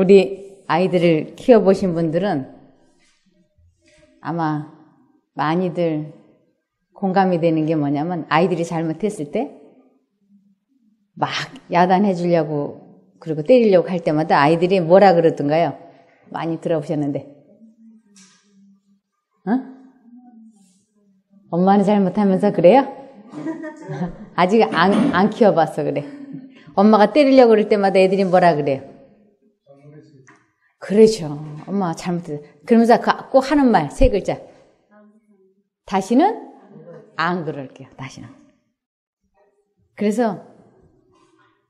우리 아이들을 키워보신 분들은 아마 많이들 공감이 되는 게 뭐냐면, 아이들이 잘못했을 때 막 야단해 주려고 그리고 때리려고 할 때마다 아이들이 뭐라 그러던가요? 많이 들어보셨는데. 엄마는 잘못하면서 그래요? 아직 안 키워봤어 그래. 엄마가 때리려고 그럴 때마다 애들이 뭐라 그래요? 그렇죠. 엄마 잘못했어. 그러면서 꼭 하는 말 세 글자. 다시는 안 그럴게요. 다시는. 그래서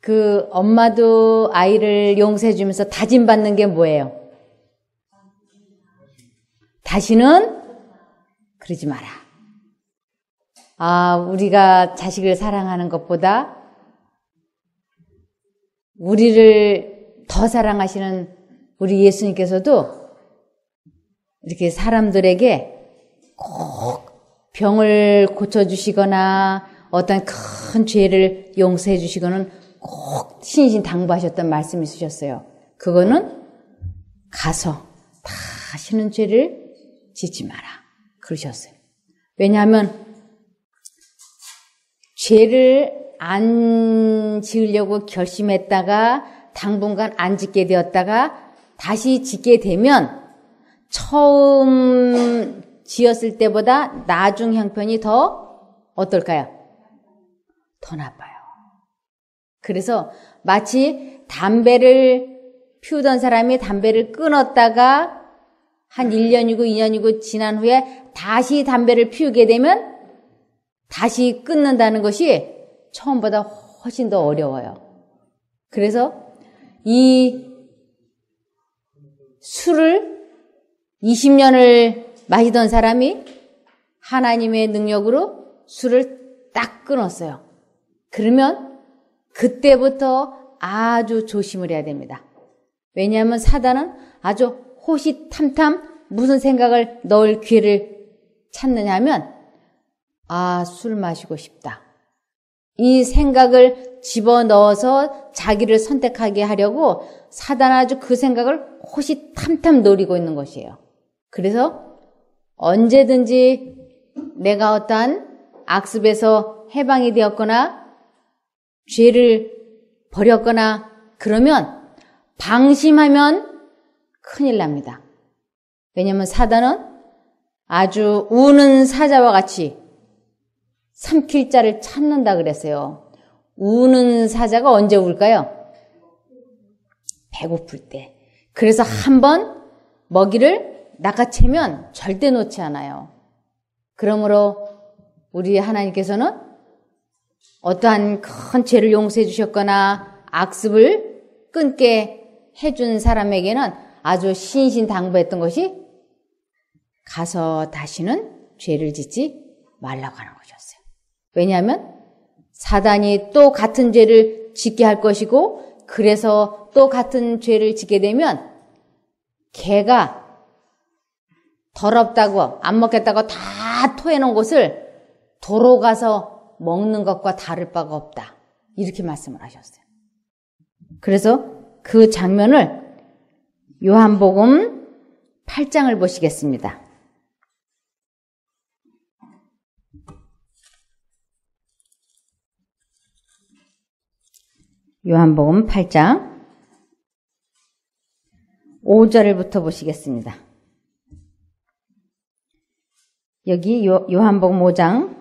그 엄마도 아이를 용서해 주면서 다짐받는 게 뭐예요? 다시는 그러지 마라. 우리가 자식을 사랑하는 것보다 우리를 더 사랑하시는 우리 예수님께서도 이렇게 사람들에게 꼭 병을 고쳐주시거나 어떤 큰 죄를 용서해 주시거나 꼭 신신당부하셨던 말씀이 있으셨어요. 그거는 가서 다시는 죄를 짓지 마라 그러셨어요. 왜냐하면 죄를 안 지으려고 결심했다가 당분간 안 짓게 되었다가 다시 짓게 되면 처음 지었을 때보다 나중 형편이 더 어떨까요? 더 나빠요. 그래서 마치 담배를 피우던 사람이 담배를 끊었다가 한 1년이고 2년이고 지난 후에 다시 담배를 피우게 되면 다시 끊는다는 것이 처음보다 훨씬 더 어려워요. 그래서 이 술을 20년을 마시던 사람이 하나님의 능력으로 술을 딱 끊었어요. 그러면 그때부터 아주 조심을 해야 됩니다. 왜냐하면 사단은 아주 호시탐탐 무슨 생각을 넣을 기회를 찾느냐 하면 술 마시고 싶다. 이 생각을 집어넣어서 자기를 선택하게 하려고 사단은 아주 그 생각을 호시탐탐 노리고 있는 것이에요. 그래서 언제든지 내가 어떠한 악습에서 해방이 되었거나 죄를 버렸거나 그러면 방심하면 큰일 납니다. 왜냐하면 사단은 아주 우는 사자와 같이 삼킬 자를 찾는다 그랬어요. 우는 사자가 언제 울까요? 배고플 때. 그래서 한번 먹이를 낚아채면 절대 놓지 않아요. 그러므로 우리 하나님께서는 어떠한 큰 죄를 용서해 주셨거나 악습을 끊게 해준 사람에게는 아주 신신당부했던 것이 가서 다시는 죄를 짓지 말라고 하는 것이었어요. 왜냐하면 사단이 또 같은 죄를 짓게 할 것이고 그래서 또 같은 죄를 짓게 되면 개가 더럽다고 안 먹겠다고 다 토해놓은 것을 도로 가서 먹는 것과 다를 바가 없다. 이렇게 말씀을 하셨어요. 그래서 그 장면을 요한복음 8장을 보시겠습니다. 요한복음 8장 5절부터 보시겠습니다. 여기 요한복음 5장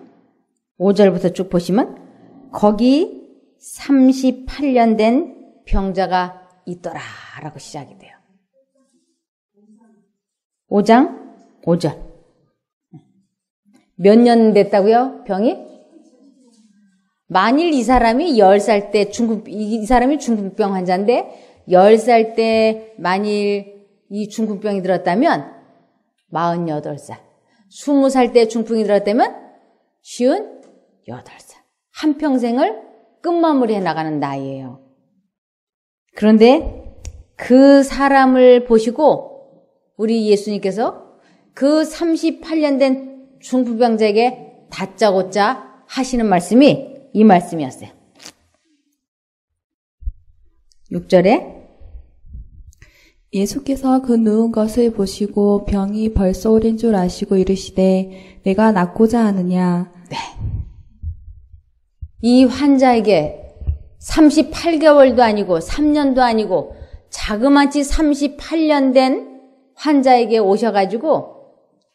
5절부터 쭉 보시면 거기 38년 된 병자가 있더라 라고 시작이 돼요. 5장 5절. 몇 년 됐다고요? 병이? 만일 이 사람이 10살 때 이 사람이 중풍병 환자인데 10살 때 만일 이 중풍병이 들었다면 48살. 20살 때 중풍이 들었다면 58살. 한평생을 끝마무리해 나가는 나이예요. 그런데 그 사람을 보시고 우리 예수님께서 그 38년 된 중풍병자에게 다짜고짜 하시는 말씀이 이 말씀이었어요. 6절에 예수께서 그 누운 것을 보시고 병이 벌써 오랜 줄 아시고 이르시되 내가 낫고자 하느냐. 네. 이 환자에게 38개월도 아니고 3년도 아니고 자그마치 38년 된 환자에게 오셔가지고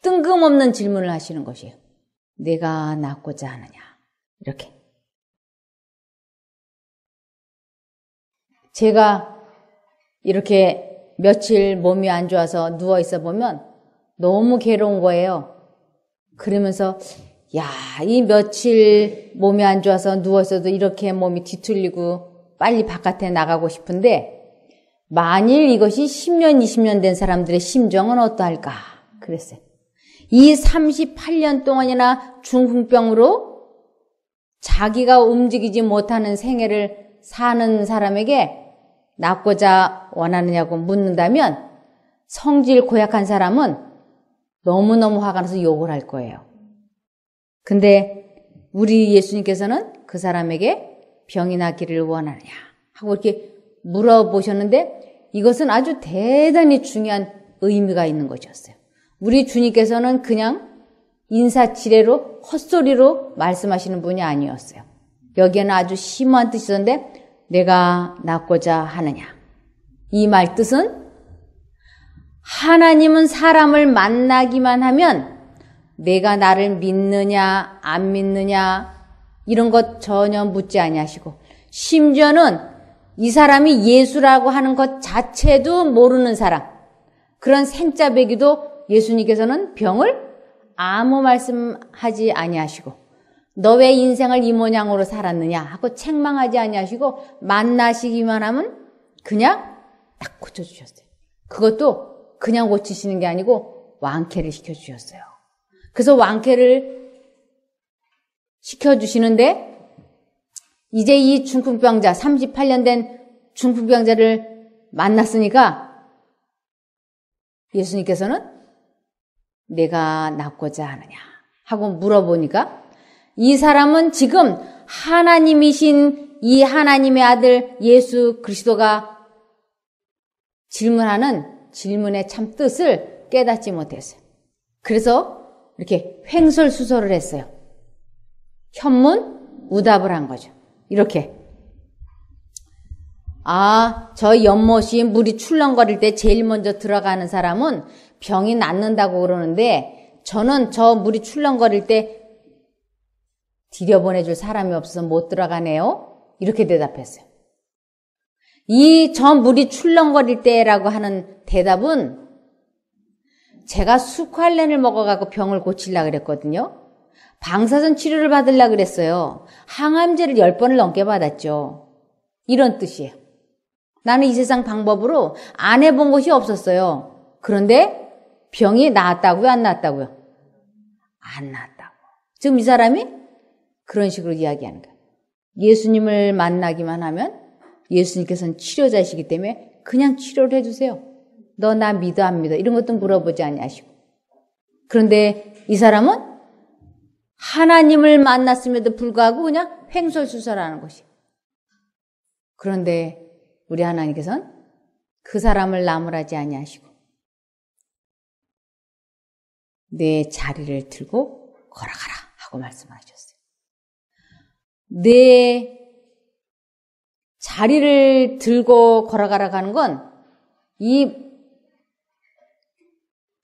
뜬금없는 질문을 하시는 것이에요. 내가 낫고자 하느냐. 이렇게. 제가 이렇게 며칠 몸이 안 좋아서 누워있어 보면 너무 괴로운 거예요. 그러면서 야, 이 며칠 몸이 안 좋아서 누워있어도 이렇게 몸이 뒤틀리고 빨리 바깥에 나가고 싶은데 만일 이것이 10년, 20년 된 사람들의 심정은 어떠할까 그랬어요. 이 38년 동안이나 중풍병으로 자기가 움직이지 못하는 생애를 사는 사람에게 낫고자 원하느냐고 묻는다면 성질 고약한 사람은 너무너무 화가 나서 욕을 할 거예요. 근데 우리 예수님께서는 그 사람에게 병이 낫기를 원하느냐 하고 이렇게 물어보셨는데 이것은 아주 대단히 중요한 의미가 있는 것이었어요. 우리 주님께서는 그냥 인사치레로 헛소리로 말씀하시는 분이 아니었어요. 여기에는 아주 심오한 뜻이 있었는데 내가 낫고자 하느냐. 이 말 뜻은 하나님은 사람을 만나기만 하면 내가 나를 믿느냐 안 믿느냐 이런 것 전혀 묻지 아니하시고 심지어는 이 사람이 예수라고 하는 것 자체도 모르는 사람 그런 생짜배기도 예수님께서는 병을 아무 말씀하지 아니하시고 너 왜 인생을 이 모양으로 살았느냐 하고 책망하지 아니하시고 만나시기만 하면 그냥 딱 고쳐주셨어요. 그것도 그냥 고치시는 게 아니고 완쾌를 시켜주셨어요. 그래서 완쾌를 시켜주시는데 이제 이 중풍병자 38년 된 중풍병자를 만났으니까 예수님께서는 내가 낫고자 하느냐 하고 물어보니까 이 사람은 지금 하나님이신 이 하나님의 아들 예수 그리스도가 질문하는 질문의 참 뜻을 깨닫지 못했어요. 그래서 이렇게 횡설수설을 했어요. 현문우답을 한 거죠. 이렇게. 저 연못이 물이 출렁거릴 때 제일 먼저 들어가는 사람은 병이 낫는다고 그러는데 저는 저 물이 출렁거릴 때 들여보내줄 사람이 없어서 못 들어가네요. 이렇게 대답했어요. 이 저 물이 출렁거릴 때라고 하는 대답은 제가 수칼렌을 먹어갖고 병을 고치려고 그랬거든요. 방사선 치료를 받으려고 그랬어요. 항암제를 10번을 넘게 받았죠. 이런 뜻이에요. 나는 이 세상 방법으로 안 해본 것이 없었어요. 그런데 병이 나았다고요? 안 나았다고요? 안 나았다고. 지금 이 사람이 그런 식으로 이야기하는 거예요. 예수님을 만나기만 하면 예수님께서는 치료자이시기 때문에 그냥 치료를 해주세요. 너 나 믿어 안 믿어? 이런 것도 물어보지 아니하시고. 그런데 이 사람은 하나님을 만났음에도 불구하고 그냥 횡설수설하는 것이에요. 그런데 우리 하나님께서는 그 사람을 나무라지 아니하시고 내 자리를 들고 걸어가라 하고 말씀하셨어요. 내 자리를 들고 걸어가라고 하는 건 이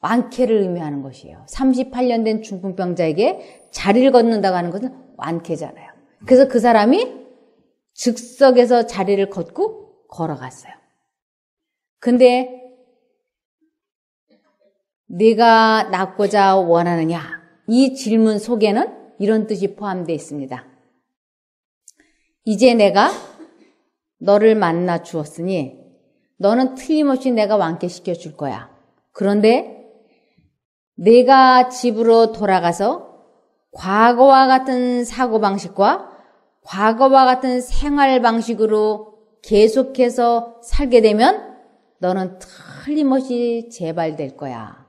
완쾌를 의미하는 것이에요. 38년 된 중풍병자에게 자리를 걷는다고 하는 것은 완쾌잖아요. 그래서 그 사람이 즉석에서 자리를 걷고 걸어갔어요. 근데 내가 낫고자 원하느냐? 이 질문 속에는 이런 뜻이 포함되어 있습니다. 이제 내가 너를 만나 주었으니 너는 틀림없이 내가 완쾌시켜 줄 거야. 그런데 내가 집으로 돌아가서 과거와 같은 사고방식과 과거와 같은 생활방식으로 계속해서 살게 되면 너는 틀림없이 재발될 거야.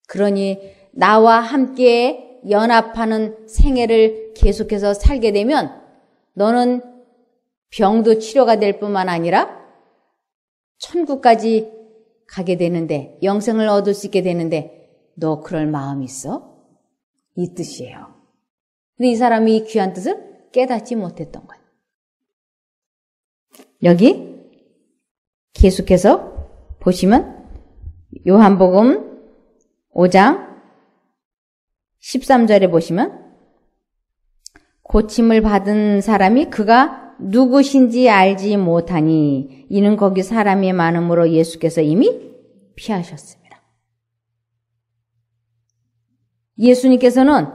그러니 나와 함께 연합하는 생애를 계속해서 살게 되면 너는 병도 치료가 될 뿐만 아니라 천국까지 가게 되는데, 영생을 얻을 수 있게 되는데 너 그럴 마음이 있어? 이 뜻이에요. 근데 이 사람이 이 귀한 뜻을 깨닫지 못했던 거예요. 여기 계속해서 보시면 요한복음 5장 13절에 보시면 고침을 받은 사람이 그가 누구신지 알지 못하니 이는 거기 사람이 많음으로 예수께서 이미 피하셨습니다. 예수님께서는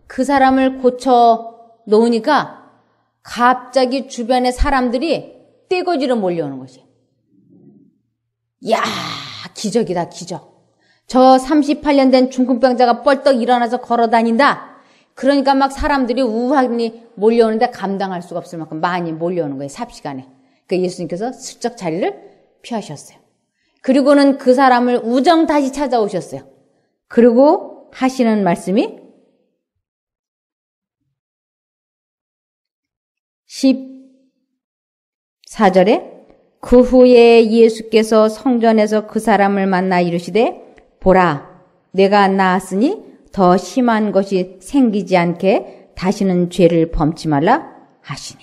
그 사람을 고쳐 놓으니까 갑자기 주변의 사람들이 떼거지로 몰려오는 것이. 야, 기적이다, 기적. 저 38년 된 중풍병자가 뻘떡 일어나서 걸어 다닌다. 그러니까 막 사람들이 우하니 몰려오는데 감당할 수가 없을 만큼 많이 몰려오는 거예요, 삽시간에. 그러니까 예수님께서 슬쩍 자리를 피하셨어요. 그리고는 그 사람을 우정 다시 찾아오셨어요. 그리고 하시는 말씀이 14절에 그 후에 예수께서 성전에서 그 사람을 만나 이르시되 보라 내가 나았으니 더 심한 것이 생기지 않게 다시는 죄를 범치 말라 하시니.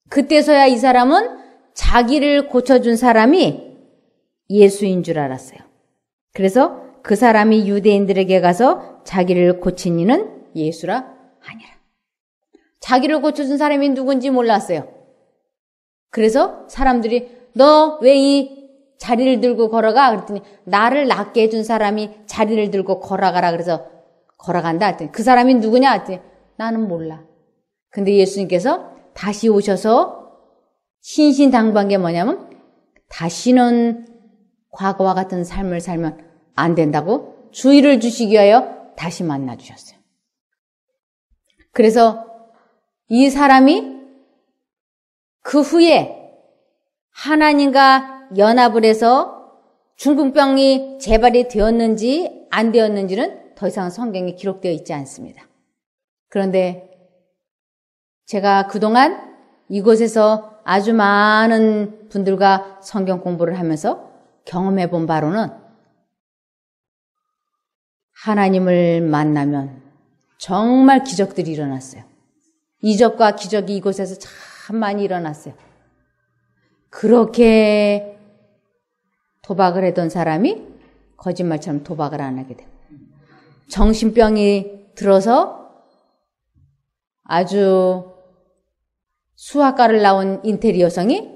그때서야 이 사람은 자기를 고쳐준 사람이 예수인 줄 알았어요. 그래서 그 사람이 유대인들에게 가서 자기를 고친 이는 예수라 하니라. 자기를 고쳐준 사람이 누군지 몰랐어요. 그래서 사람들이 너 왜 이 자리를 들고 걸어가? 그랬더니 나를 낫게 해준 사람이 자리를 들고 걸어가라 그래서 걸어간다 했더니 그 사람이 누구냐 했더니 나는 몰라. 근데 예수님께서 다시 오셔서 신신당부한 게 뭐냐면 다시는 과거와 같은 삶을 살면 안 된다고 주의를 주시기 위하여 다시 만나 주셨어요. 그래서 이 사람이 그 후에 하나님과 연합을 해서 중풍병이 재발이 되었는지 안 되었는지는 더 이상 성경에 기록되어 있지 않습니다. 그런데 제가 그동안 이곳에서 아주 많은 분들과 성경 공부를 하면서 경험해 본 바로는 하나님을 만나면 정말 기적들이 일어났어요. 이적과 기적이 이곳에서 참 많이 일어났어요. 그렇게 도박을 했던 사람이 거짓말처럼 도박을 안 하게 돼요. 정신병이 들어서 아주 수학과를 나온 인테리어 여성이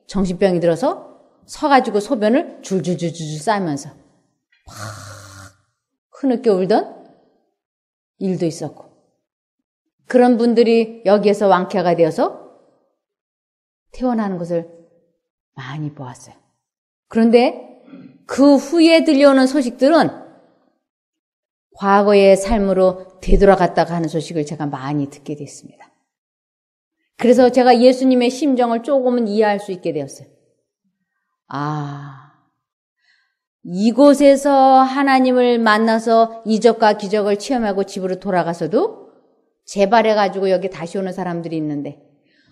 정신병이 들어서 서가지고 소변을 줄줄줄줄 싸면서 막 흐느껴 울던 일도 있었고, 그런 분들이 여기에서 왕쾌가 되어서 태어나는 것을 많이 보았어요. 그런데 그 후에 들려오는 소식들은 과거의 삶으로 되돌아갔다가 하는 소식을 제가 많이 듣게 됐습니다. 그래서 제가 예수님의 심정을 조금은 이해할 수 있게 되었어요. 이곳에서 하나님을 만나서 이적과 기적을 체험하고 집으로 돌아가서도 재발해가지고 여기 다시 오는 사람들이 있는데,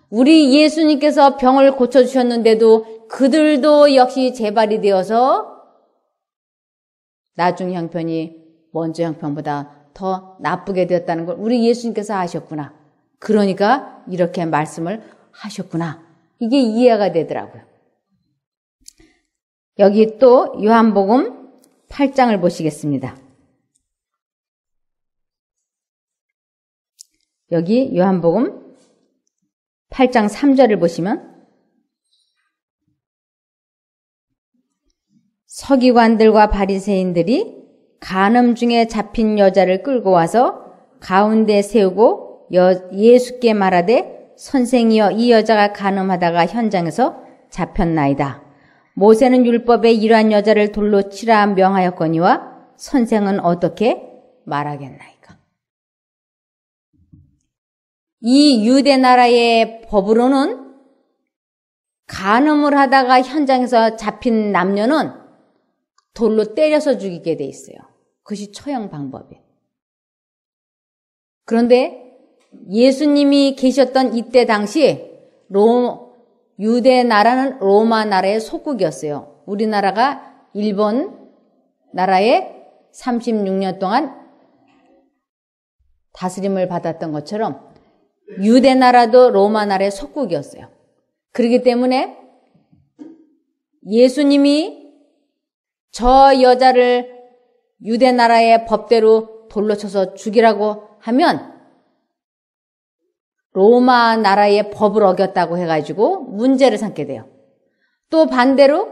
우리 예수님께서 병을 고쳐주셨는데도 그들도 역시 재발이 되어서 나중 형편이 먼저 형편보다 더 나쁘게 되었다는 걸 우리 예수님께서 아셨구나. 그러니까 이렇게 말씀을 하셨구나. 이게 이해가 되더라고요. 여기 또 요한복음 8장을 보시겠습니다. 여기 요한복음 8장 3절을 보시면 서기관들과 바리새인들이 간음 중에 잡힌 여자를 끌고 와서 가운데 세우고 예수께 말하되 선생이여 이 여자가 간음하다가 현장에서 잡혔나이다. 모세는 율법에 이러한 여자를 돌로 치라 명하였거니와 선생은 어떻게 말하겠나이까. 이 유대 나라의 법으로는 간음을 하다가 현장에서 잡힌 남녀는 돌로 때려서 죽이게 돼 있어요. 그것이 처형 방법이에요. 그런데 예수님이 계셨던 이때 당시 유대 나라는 로마 나라의 속국이었어요. 우리나라가 일본 나라에 36년 동안 다스림을 받았던 것처럼 유대 나라도 로마 나라의 속국이었어요. 그렇기 때문에 예수님이 저 여자를 유대 나라의 법대로 돌로 쳐서 죽이라고 하면 로마 나라의 법을 어겼다고 해가지고 문제를 삼게 돼요. 또 반대로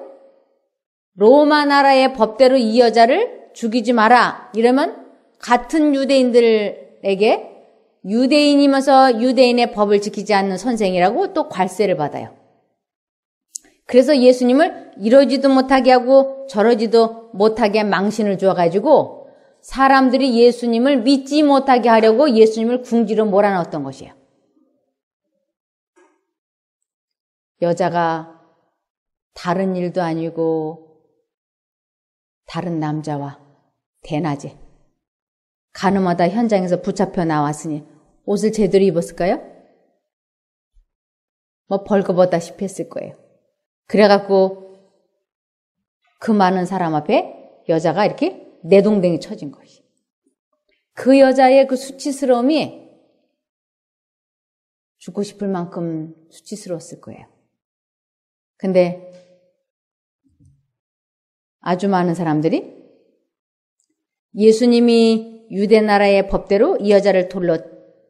로마 나라의 법대로 이 여자를 죽이지 마라 이러면 같은 유대인들에게 유대인이면서 유대인의 법을 지키지 않는 선생이라고 또 괄세를 받아요. 그래서 예수님을 이러지도 못하게 하고 저러지도 못하게 망신을 주어가지고 사람들이 예수님을 믿지 못하게 하려고 예수님을 궁지로 몰아넣었던 것이에요. 여자가 다른 일도 아니고 다른 남자와 대낮에 가늠하다 현장에서 붙잡혀 나왔으니 옷을 제대로 입었을까요? 뭐 벌거벗다시피 했을 거예요. 그래갖고 그 많은 사람 앞에 여자가 이렇게 내동댕이 쳐진 것이. 그 여자의 그 수치스러움이 죽고 싶을 만큼 수치스러웠을 거예요. 근데 아주 많은 사람들이 예수님이 유대 나라의 법대로 이 여자를 돌로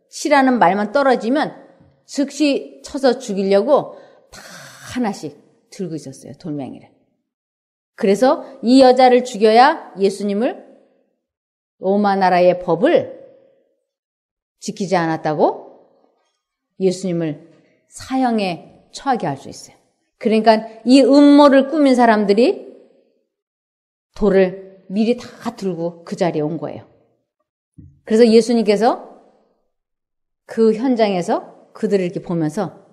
치라는 말만 떨어지면 즉시 쳐서 죽이려고 다 하나씩 들고 있었어요. 돌멩이를. 그래서 이 여자를 죽여야 예수님을 로마 나라의 법을 지키지 않았다고 예수님을 사형에 처하게 할 수 있어요. 그러니까 이 음모를 꾸민 사람들이 돌을 미리 다 들고 그 자리에 온 거예요. 그래서 예수님께서 그 현장에서 그들을 이렇게 보면서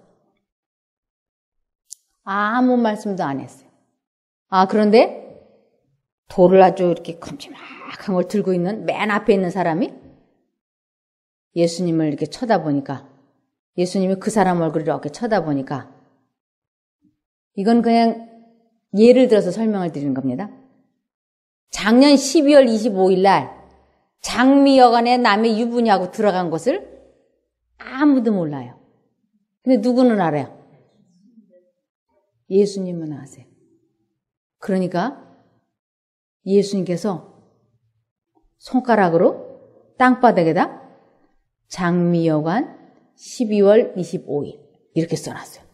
아무 말씀도 안 했어요. 그런데 돌을 아주 이렇게 큼지막한 걸 들고 있는 맨 앞에 있는 사람이 예수님을 이렇게 쳐다보니까 예수님이 그 사람 얼굴을 이렇게 쳐다보니까 이건 그냥 예를 들어서 설명을 드리는 겁니다. 작년 12월 25일 날 장미여관에 남의 유부녀하고 들어간 것을 아무도 몰라요. 근데 누구는 알아요? 예수님은 아세요. 그러니까 예수님께서 손가락으로 땅바닥에다 장미여관 12월 25일 이렇게 써놨어요.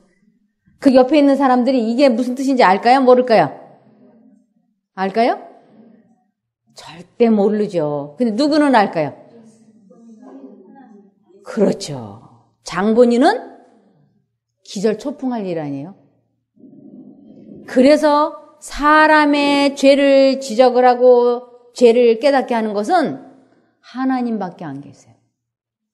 그 옆에 있는 사람들이 이게 무슨 뜻인지 알까요? 모를까요? 알까요? 절대 모르죠. 근데 누구는 알까요? 그렇죠. 장본인은 기절초풍할 일 아니에요. 그래서 사람의 죄를 지적을 하고 죄를 깨닫게 하는 것은 하나님밖에 안 계세요.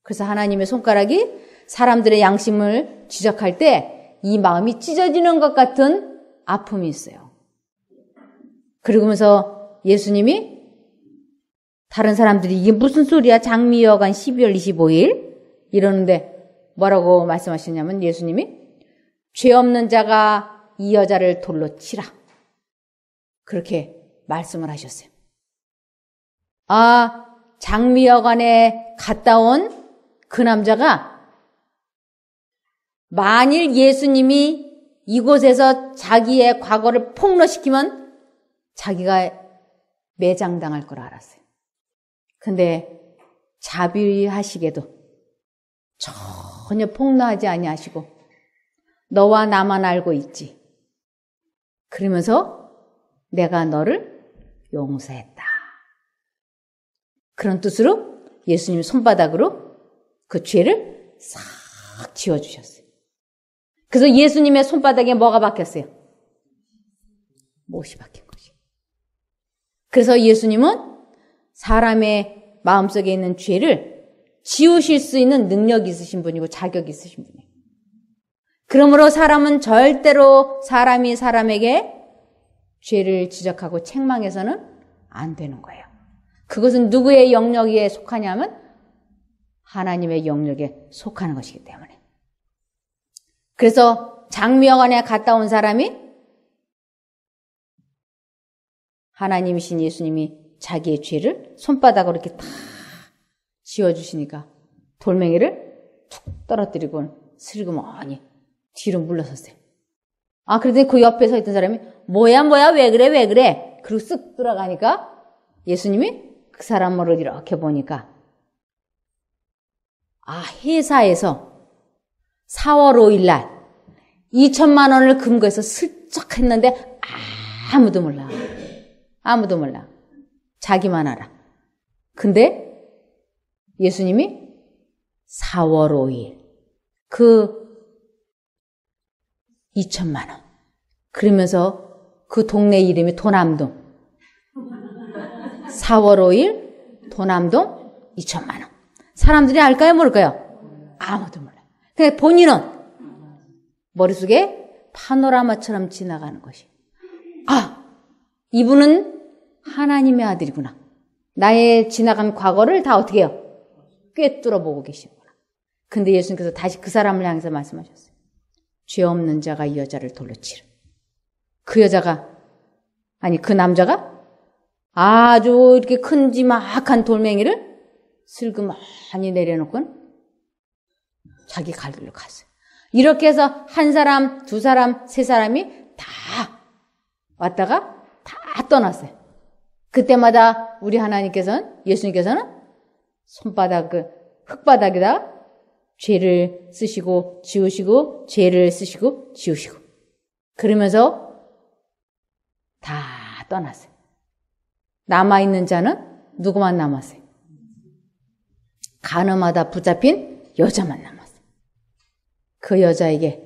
그래서 하나님의 손가락이 사람들의 양심을 지적할 때 이 마음이 찢어지는 것 같은 아픔이 있어요. 그러면서 예수님이 다른 사람들이 이게 무슨 소리야? 장미여관 12월 25일 이러는데 뭐라고 말씀하시냐면 예수님이 죄 없는 자가 이 여자를 돌로 치라. 그렇게 말씀을 하셨어요. 장미여관에 갔다 온 그 남자가 만일 예수님이 이곳에서 자기의 과거를 폭로시키면 자기가 매장당할 걸 알았어요. 근데 자비하시게도 전혀 폭로하지 아니하시고 너와 나만 알고 있지. 그러면서 내가 너를 용서했다. 그런 뜻으로 예수님 손바닥으로 그 죄를 싹 지워주셨어요. 그래서 예수님의 손바닥에 뭐가 박혔어요? 못이 박힌 것이에요. 그래서 예수님은 사람의 마음속에 있는 죄를 지우실 수 있는 능력이 있으신 분이고 자격이 있으신 분이에요. 그러므로 사람은 절대로 사람이 사람에게 죄를 지적하고 책망해서는 안 되는 거예요. 그것은 누구의 영역에 속하냐면 하나님의 영역에 속하는 것이기 때문에. 그래서 장미여관에 갔다 온 사람이 하나님이신 예수님이 자기의 죄를 손바닥으로 이렇게 탁 지워주시니까 돌멩이를 툭 떨어뜨리고 슬그머니 뒤로 물러섰어요. 아, 그러더니 그 옆에 서 있던 사람이 뭐야 왜 그래 그리고 쓱 들어가니까 예수님이 그 사람을 이렇게 보니까 회사에서 4월 5일 날 2천만 원을 금고해서 슬쩍 했는데 아무도 몰라. 자기만 알아. 근데 예수님이 4월 5일 그 2천만 원. 그러면서 그 동네 이름이 도남동. 4월 5일 도남동 2천만 원. 사람들이 알까요? 모를까요? 아무도 몰라요. 근데 본인은 머릿속에 파노라마처럼 지나가는 것이. 이분은 하나님의 아들이구나. 나의 지나간 과거를 다 어떻게 해요? 꿰뚫어 보고 계시구나. 근데 예수님께서 다시 그 사람을 향해서 말씀하셨어요. 죄 없는 자가 이 여자를 돌로 치라. 그 남자가 아주 이렇게 큰지막한 돌멩이를 슬그머니 내려놓고는 자기 갈 길로 갔어요. 이렇게 해서 한 사람, 두 사람, 세 사람이 다 왔다가 다 떠났어요. 그때마다 우리 예수님께서는 흙바닥에다 죄를 쓰시고 지우시고 죄를 쓰시고 지우시고 그러면서 다 떠났어요. 남아있는 자는 누구만 남았어요? 가늠하다 붙잡힌 여자만 남았어요. 그 여자에게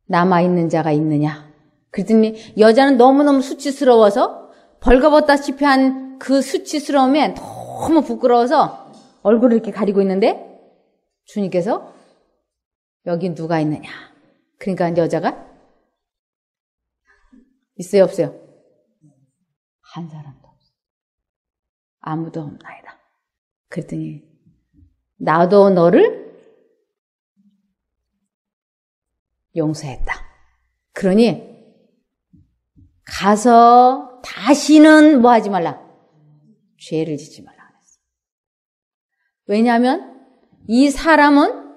남아있는 자가 있느냐? 그랬더니 여자는 너무너무 수치스러워서 벌거벗다시피 한 그 수치스러움에 너무 부끄러워서 얼굴을 이렇게 가리고 있는데 주님께서 여기 누가 있느냐? 그러니까 여자가 있어요, 없어요? 한 사람도 없어요. 아무도 없나이다. 그랬더니 나도 너를 용서했다. 그러니 가서 다시는 뭐 하지 말라? 죄를 짓지 말라 그랬어요. 왜냐하면 이 사람은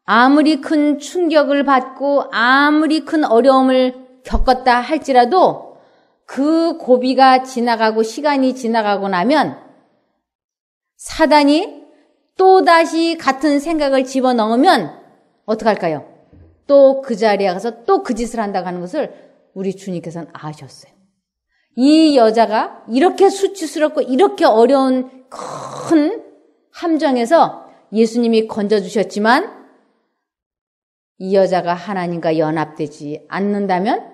아무리 큰 충격을 받고 아무리 큰 어려움을 겪었다 할지라도 그 고비가 지나가고 시간이 지나가고 나면 사단이 또다시 같은 생각을 집어넣으면 어떡할까요? 또 그 자리에 가서 또 그 짓을 한다고 하는 것을 우리 주님께서는 아셨어요. 이 여자가 이렇게 수치스럽고 이렇게 어려운 큰 함정에서 예수님이 건져주셨지만 이 여자가 하나님과 연합되지 않는다면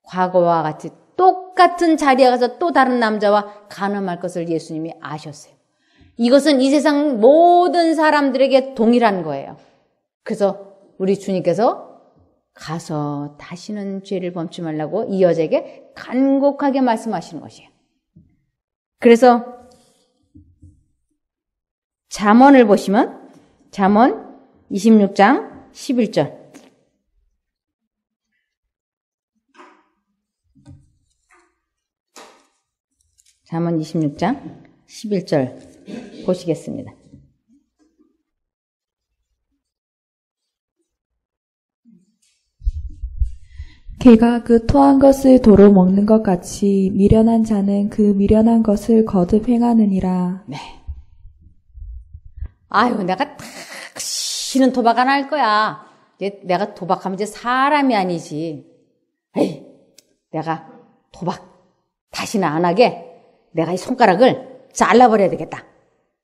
과거와 같이 똑같은 자리에 가서 또 다른 남자와 간음할 것을 예수님이 아셨어요. 이것은 이 세상 모든 사람들에게 동일한 거예요. 그래서 우리 주님께서 가서 다시는 죄를 범치 말라고 이 여자에게 간곡하게 말씀하시는 것이에요. 그래서 잠언을 보시면 잠언 26장 11절 잠언 26장 11절 보시겠습니다. 개가 그 토한 것을 도로 먹는 것 같이 미련한 자는 그 미련한 것을 거듭 행하느니라. 네. 아유, 내가 다시는 도박 안 할 거야. 내가 도박하면 이제 사람이 아니지. 에이, 내가 도박 다시는 안 하게 내가 이 손가락을 잘라버려야 되겠다.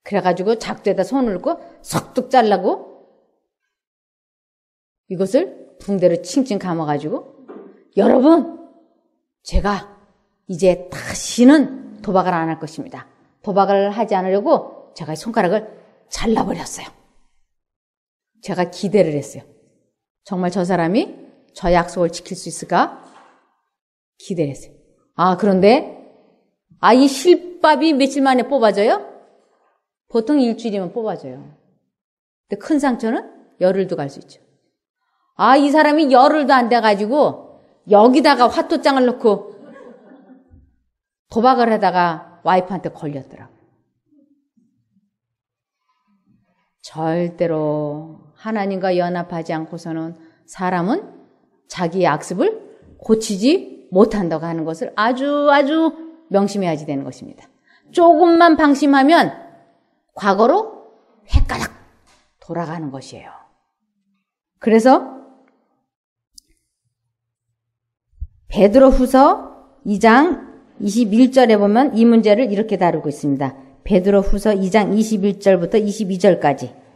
그래가지고 작두에다 손을 넣고 석뚝 잘라고 이것을 붕대로 칭칭 감아가지고 여러분, 제가 이제 다시는 도박을 안 할 것입니다. 도박을 하지 않으려고 제가 이 손가락을 잘라버렸어요. 제가 기대를 했어요. 정말 저 사람이 저 약속을 지킬 수 있을까? 기대를 했어요. 그런데 이 실밥이 며칠 만에 뽑아져요? 보통 일주일이면 뽑아져요. 근데 큰 상처는 열흘도 갈 수 있죠. 이 사람이 열흘도 안 돼가지고 여기다가 화토장을 넣고 도박을 하다가 와이프한테 걸렸더라고. 절대로 하나님과 연합하지 않고서는 사람은 자기의 악습을 고치지 못한다고 하는 것을 아주 명심해야지 되는 것입니다. 조금만 방심하면 과거로 헷가닥 돌아가는 것이에요. 그래서 베드로후서 2장 21절에 보면 이 문제를 이렇게 다루고 있습니다. 베드로후서 2장 21절부터 22절까지.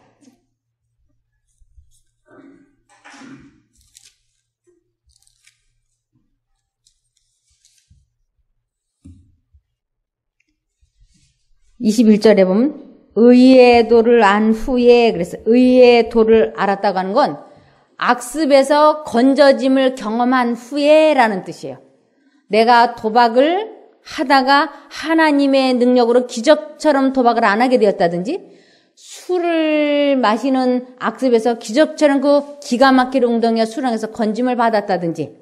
(21절에) 보면 의의 도를 안 후에, 그래서 의의 도를 알았다고 하는 건 악습에서 건져짐을 경험한 후에라는 뜻이에요. 내가 도박을 하다가 하나님의 능력으로 기적처럼 도박을 안 하게 되었다든지, 술을 마시는 악습에서 기적처럼 그 기가 막힐 웅덩이와 수렁에서 건짐을 받았다든지,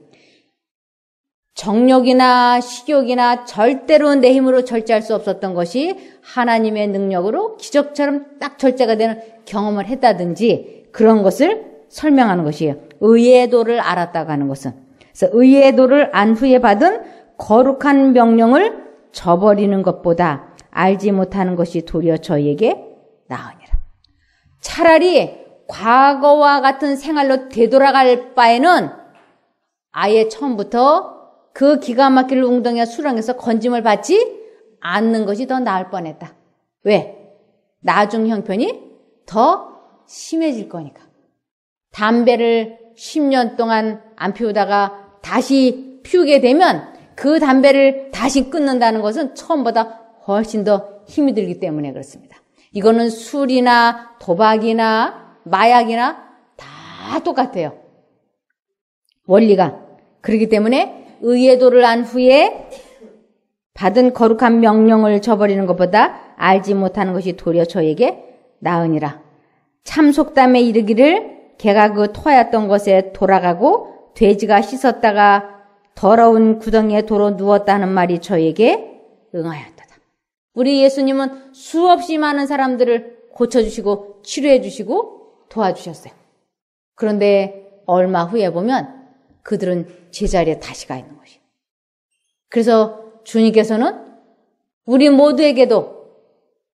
정욕이나 식욕이나 절대로 내 힘으로 절제할 수 없었던 것이 하나님의 능력으로 기적처럼 딱 절제가 되는 경험을 했다든지, 그런 것을 설명하는 것이에요. 의의 도를 알았다고 하는 것은. 그래서 의의 도를 안 후에 받은 거룩한 명령을 저버리는 것보다 알지 못하는 것이 도리어 저희에게 나으니라. 차라리 과거와 같은 생활로 되돌아갈 바에는 아예 처음부터 그 기가 막힐 웅덩이와 수렁에서 건짐을 받지 않는 것이 더 나을 뻔했다. 왜? 나중 형편이 더 심해질 거니까. 담배를 10년 동안 안 피우다가 다시 피우게 되면 그 담배를 다시 끊는다는 것은 처음보다 훨씬 더 힘이 들기 때문에 그렇습니다. 이거는 술이나 도박이나 마약이나 다 똑같아요. 원리가. 그렇기 때문에 의의 도를 안 후에 받은 거룩한 명령을 저버리는 것보다 알지 못하는 것이 도리어 저에게 나으니라. 참 속담에 이르기를 개가 그 토하였던 것에 돌아가고 돼지가 씻었다가 더러운 구덩이에 도로 누웠다는 말이 저에게 응하였다. 우리 예수님은 수없이 많은 사람들을 고쳐주시고 치료해주시고 도와주셨어요. 그런데 얼마 후에 보면 그들은 제자리에 다시 가 있는 것이에요. 그래서 주님께서는 우리 모두에게도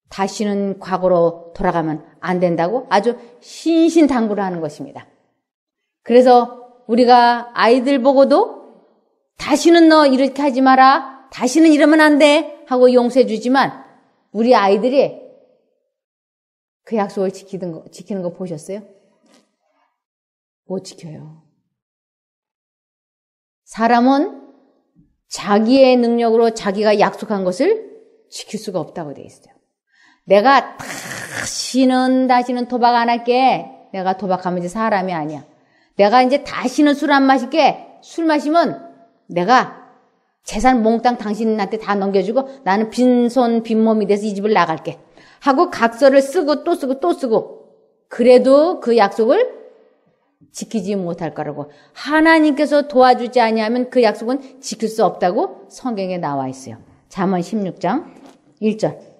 다시는 과거로 돌아가면 안 된다고 아주 신신당부를 하는 것입니다. 그래서 우리가 아이들 보고도 다시는 너 이렇게 하지 마라, 다시는 이러면 안 돼 하고 용서해 주지만 우리 아이들이 그 약속을 지키는 거 보셨어요? 못 지켜요. 사람은 자기의 능력으로 자기가 약속한 것을 지킬 수가 없다고 돼 있어요. 내가 다시는 도박 안 할게. 내가 도박하면 이제 사람이 아니야. 내가 이제 다시는 술 안 마실게. 술 마시면 내가 재산 몽땅 당신한테 다 넘겨주고 나는 빈손 빈몸이 돼서 이 집을 나갈게 하고 각서를 쓰고 또 쓰고 또 쓰고, 그래도 그 약속을 지키지 못할 거라고. 하나님께서 도와주지 아니하면 그 약속은 지킬 수 없다고 성경에 나와 있어요. 잠언 16장 1절.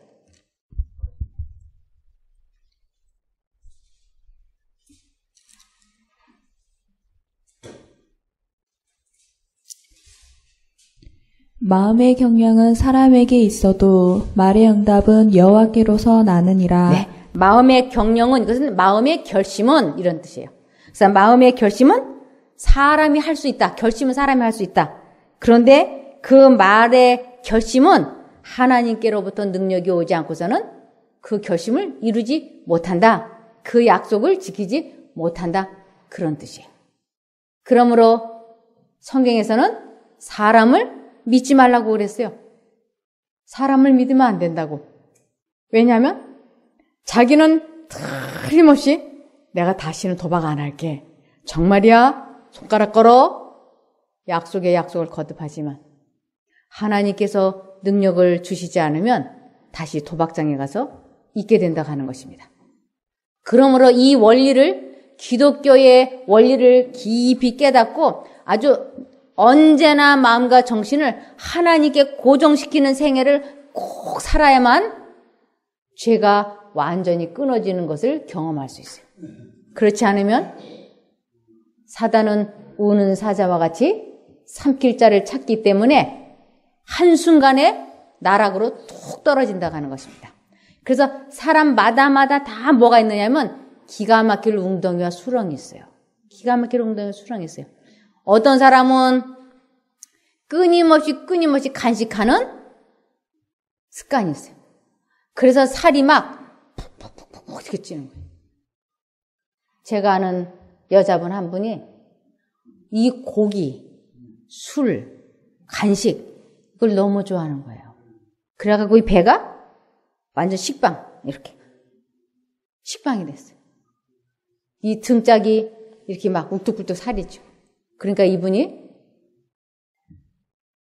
마음의 경량은 사람에게 있어도 말의 응답은 여호와께로서 나느니라. 네, 마음의 경영은, 이것은 마음의 결심은 이런 뜻이에요. 그래서 마음의 결심은 사람이 할 수 있다. 결심은 사람이 할 수 있다. 그런데 그 말의 결심은 하나님께로부터 능력이 오지 않고서는 그 결심을 이루지 못한다. 그 약속을 지키지 못한다. 그런 뜻이에요. 그러므로 성경에서는 사람을 믿지 말라고 그랬어요. 사람을 믿으면 안 된다고. 왜냐하면 자기는 틀림없이 내가 다시는 도박 안 할게. 정말이야? 손가락 걸어? 약속에 약속을 거듭하지만 하나님께서 능력을 주시지 않으면 다시 도박장에 가서 있게 된다고 하는 것입니다. 그러므로 이 원리를, 기독교의 원리를 깊이 깨닫고 아주 언제나 마음과 정신을 하나님께 고정시키는 생애를 꼭 살아야만 죄가 완전히 끊어지는 것을 경험할 수 있어요. 그렇지 않으면 사단은 우는 사자와 같이 삼킬 자를 찾기 때문에 한순간에 나락으로 툭 떨어진다고 하는 것입니다. 그래서 사람마다 다 뭐가 있느냐면 기가 막힐 웅덩이와 수렁이 있어요. 기가 막힐 웅덩이와 수렁이 있어요. 어떤 사람은 끊임없이 간식하는 습관이 있어요. 그래서 살이 막 푹푹푹푹 이렇게 찌는 거예요. 제가 아는 여자분 한 분이 이 고기, 술, 간식 이걸 너무 좋아하는 거예요. 그래가지고 이 배가 완전 식빵 이렇게 식빵이 됐어요. 이 등짝이 이렇게 막 울뚝불뚝 살이 쪄. 그러니까 이분이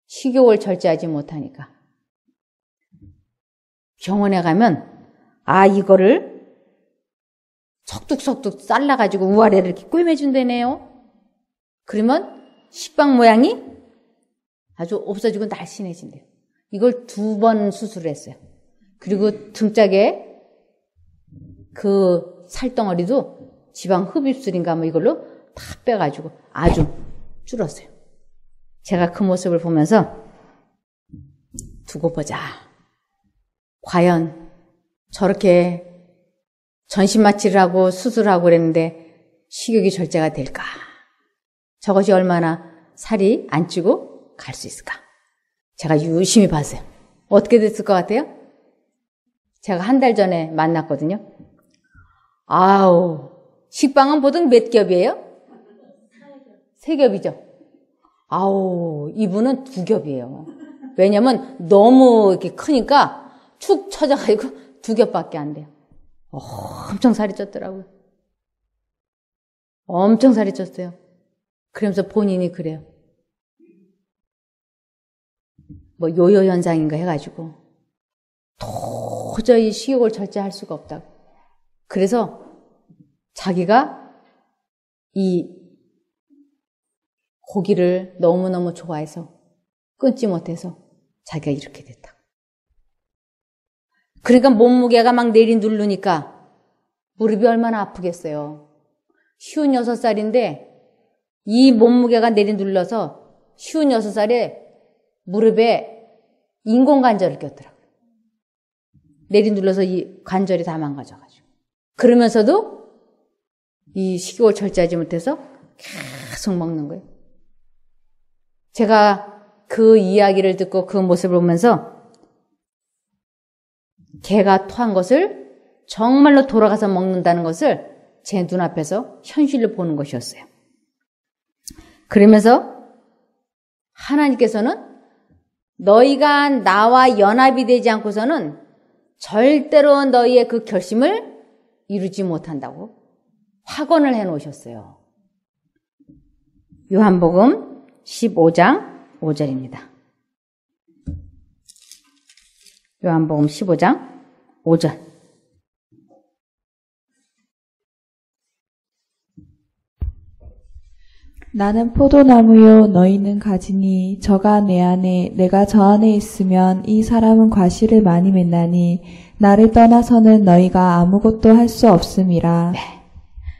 식욕을 절제하지 못하니까 병원에 가면 이거를 석둑석둑 잘라가지고 우아래를 이렇게 꿰매준다네요. 그러면 식빵 모양이 아주 없어지고 날씬해진대요. 이걸 2번 수술을 했어요. 그리고 등짝에 그 살덩어리도 지방 흡입술인가 뭐 이걸로 다 빼가지고 아주 줄었어요. 제가 그 모습을 보면서 두고 보자. 과연 저렇게 전신마취를 하고 수술하고 그랬는데 식욕이 절제가 될까? 저것이 얼마나 살이 안 찌고 갈 수 있을까? 제가 유심히 봤어요. 어떻게 됐을 것 같아요? 제가 한 달 전에 만났거든요. 식빵은 보통 몇 겹이에요? 3겹이죠. 이분은 2겹이에요. 왜냐면 너무 이렇게 크니까 축 처져가지고 2겹밖에 안 돼요. 엄청 살이 쪘더라고요. 엄청 살이 쪘어요. 그러면서 본인이 그래요. 뭐 요요 현상인가 해가지고 도저히 식욕을 절제할 수가 없다고. 그래서 자기가 이 고기를 너무너무 좋아해서 끊지 못해서 자기가 이렇게 됐다. 그러니까 몸무게가 막 내리누르니까 무릎이 얼마나 아프겠어요. 56살인데 이 몸무게가 내리눌러서 56살에 무릎에 인공관절을 꼈더라고요. 내리눌러서 이 관절이 다 망가져가지고. 그러면서도 이 식욕을 절제하지 못해서 계속 먹는 거예요. 제가 그 이야기를 듣고 그 모습을 보면서 개가 토한 것을 정말로 돌아가서 먹는다는 것을 제 눈앞에서 현실로 보는 것이었어요. 그러면서 하나님께서는 너희가 나와 연합이 되지 않고서는 절대로 너희의 그 결심을 이루지 못한다고 확언을 해놓으셨어요. 요한복음 15장 5절입니다. 요한복음 15장 5절. 나는 포도나무요 너희는 가지니 저가 내 안에 내가 저 안에 있으면 이 사람은 과실을 많이 맺나니 나를 떠나서는 너희가 아무것도 할 수 없음이라. 네.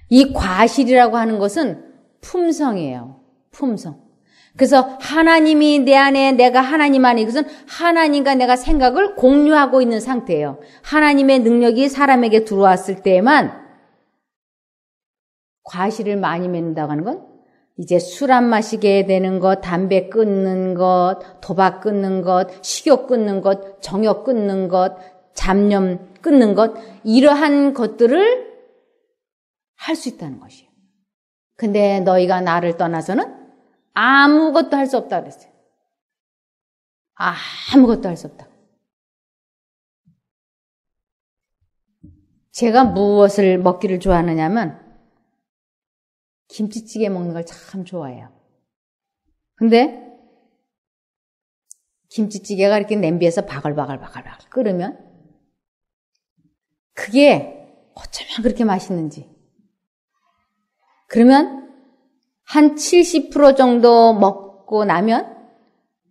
이 과실이라고 하는 것은 품성이에요. 품성. 그래서 하나님이 내 안에 내가 하나님 안에 이것은 하나님과 내가 생각을 공유하고 있는 상태예요. 하나님의 능력이 사람에게 들어왔을 때에만 과실을 많이 맺는다고 하는 건 이제 술 안 마시게 되는 것, 담배 끊는 것, 도박 끊는 것, 식욕 끊는 것, 정욕 끊는 것, 잡념 끊는 것, 이러한 것들을 할 수 있다는 것이에요. 근데 너희가 나를 떠나서는 아무것도 할 수 없다 그랬어요. 아무것도 할 수 없다. 제가 무엇을 먹기를 좋아하느냐면 김치찌개 먹는 걸 참 좋아해요. 근데 김치찌개가 이렇게 냄비에서 바글바글 끓으면 그게 어쩌면 그렇게 맛있는지. 그러면 한 70% 정도 먹고 나면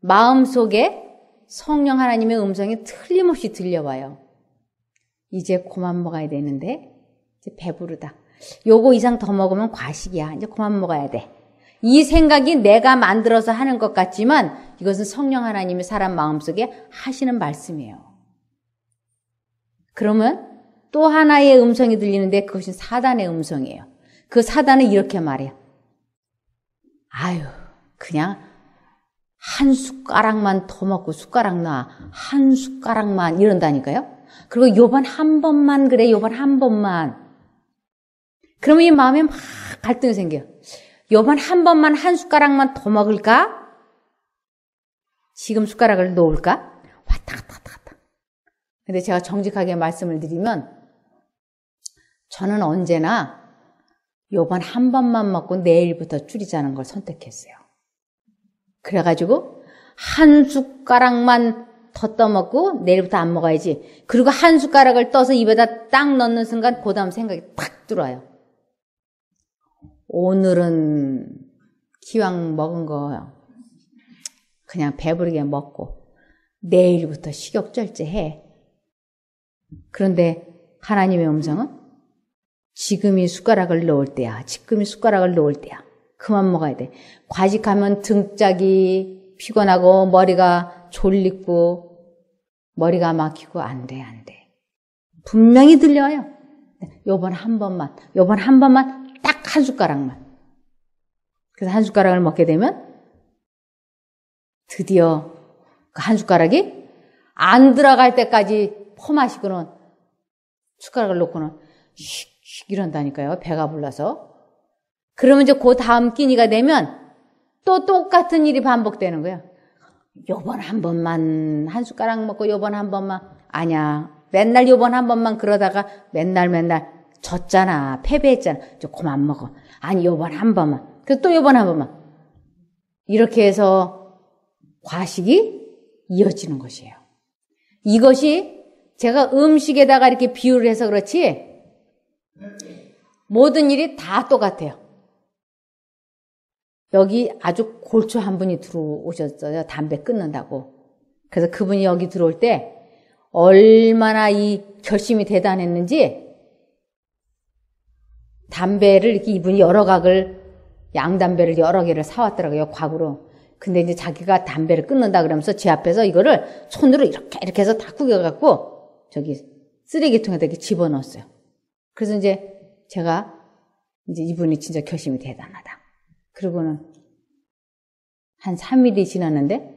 마음속에 성령 하나님의 음성이 틀림없이 들려와요. 이제 그만 먹어야 되는데, 이제 배부르다. 요거 이상 더 먹으면 과식이야. 이제 그만 먹어야 돼. 이 생각이 내가 만들어서 하는 것 같지만 이것은 성령 하나님이 사람 마음속에 하시는 말씀이에요. 그러면 또 하나의 음성이 들리는데 그것이 사단의 음성이에요. 그 사단은 이렇게 말해요. 아유, 그냥 한 숟가락만 더 먹고 숟가락 놔. 한 숟가락만 이런다니까요. 그리고 요번 한 번만 그래. 요번 한 번만. 그러면 이 마음에 막 갈등이 생겨요. 요번 한 번만 한 숟가락만 더 먹을까? 지금 숟가락을 놓을까? 왔다 갔다 왔다 갔다. 근데 제가 정직하게 말씀을 드리면 저는 언제나 요번 한 번만 먹고 내일부터 줄이자는 걸 선택했어요. 그래가지고 한 숟가락만 더 떠먹고 내일부터 안 먹어야지. 그리고 한 숟가락을 떠서 입에다 딱 넣는 순간 그 다음 생각이 탁 들어와요. 오늘은 기왕 먹은 거 그냥 배부르게 먹고 내일부터 식욕절제해. 그런데 하나님의 음성은 지금이 숟가락을 놓을 때야. 지금이 숟가락을 놓을 때야. 그만 먹어야 돼. 과식하면 등짝이 피곤하고 머리가 졸리고 머리가 막히고 안 돼, 안 돼. 분명히 들려요. 요번 한 번만 딱 한 숟가락만. 그래서 한 숟가락을 먹게 되면 드디어 그 한 숟가락이 안 들어갈 때까지 퍼마시고는 숟가락을 놓고는 휙휙 이런다니까요. 배가 불러서. 그러면 이제 그 다음 끼니가 되면 또 똑같은 일이 반복되는 거예요. 요번 한 번만 한 숟가락 먹고 요번 한 번만. 아니야. 맨날 요번 한 번만 그러다가 맨날 졌잖아. 패배했잖아. 저 그만 먹어. 아니 요번 한 번만. 그래서 또 요번 한 번만. 이렇게 해서 과식이 이어지는 것이에요. 이것이 제가 음식에다가 이렇게 비유를 해서 그렇지 모든 일이 다 똑같아요. 여기 아주 골초 한 분이 들어오셨어요. 담배 끊는다고. 그래서 그분이 여기 들어올 때 얼마나 이 결심이 대단했는지 담배를 이렇게 이분이 여러 각을 양담배를 여러 개를 사왔더라고요. 곽으로. 근데 이제 자기가 담배를 끊는다 그러면서 제 앞에서 이거를 손으로 이렇게 해서 다 구겨갖고 저기 쓰레기통에다 이렇게 집어넣었어요. 그래서 이제 제가 이제 이분이 진짜 결심이 대단하다. 그러고는 한 3일이 지났는데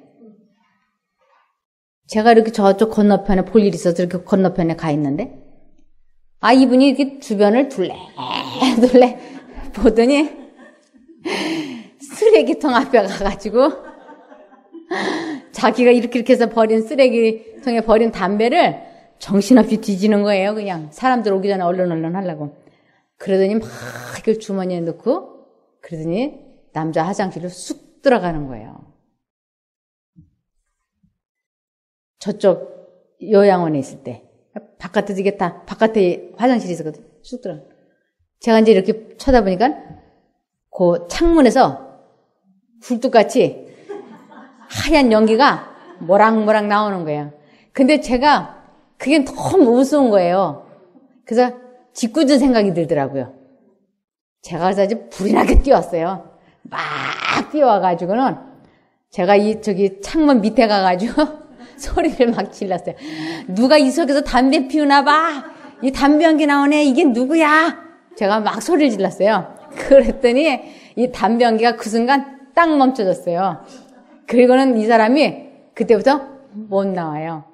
제가 이렇게 저쪽 건너편에 볼 일이 있어서 이렇게 건너편에 가 있는데 이분이 이렇게 주변을 둘레 보더니 쓰레기통 앞에 가가지고 자기가 이렇게 해서 버린 쓰레기통에 버린 담배를 정신없이 뒤지는 거예요. 그냥 사람들 오기 전에 얼른 하려고. 그러더니 막 이걸 주머니에 넣고 그러더니 남자 화장실로 쑥 들어가는 거예요. 저쪽 요양원에 있을 때 바깥에 이게 다 바깥에 화장실이 있었거든. 쑥 들어가. 제가 이제 이렇게 쳐다보니까 그 창문에서 굴뚝같이 하얀 연기가 모락모락 나오는 거예요. 근데 제가 그게 너무 우스운 거예요. 그래서 짓궂은 생각이 들더라고요. 제가 그래서 아주 불이 나게 뛰었어요. 막 뛰어와가지고는 제가 저기 창문 밑에 가가지고 소리를 막 질렀어요. 누가 이 속에서 담배 피우나 봐. 이 담배 연기 나오네. 이게 누구야? 제가 막 소리를 질렀어요. 그랬더니 이 담배 연기가 그 순간 딱 멈춰졌어요. 그리고는 이 사람이 그때부터 못 나와요.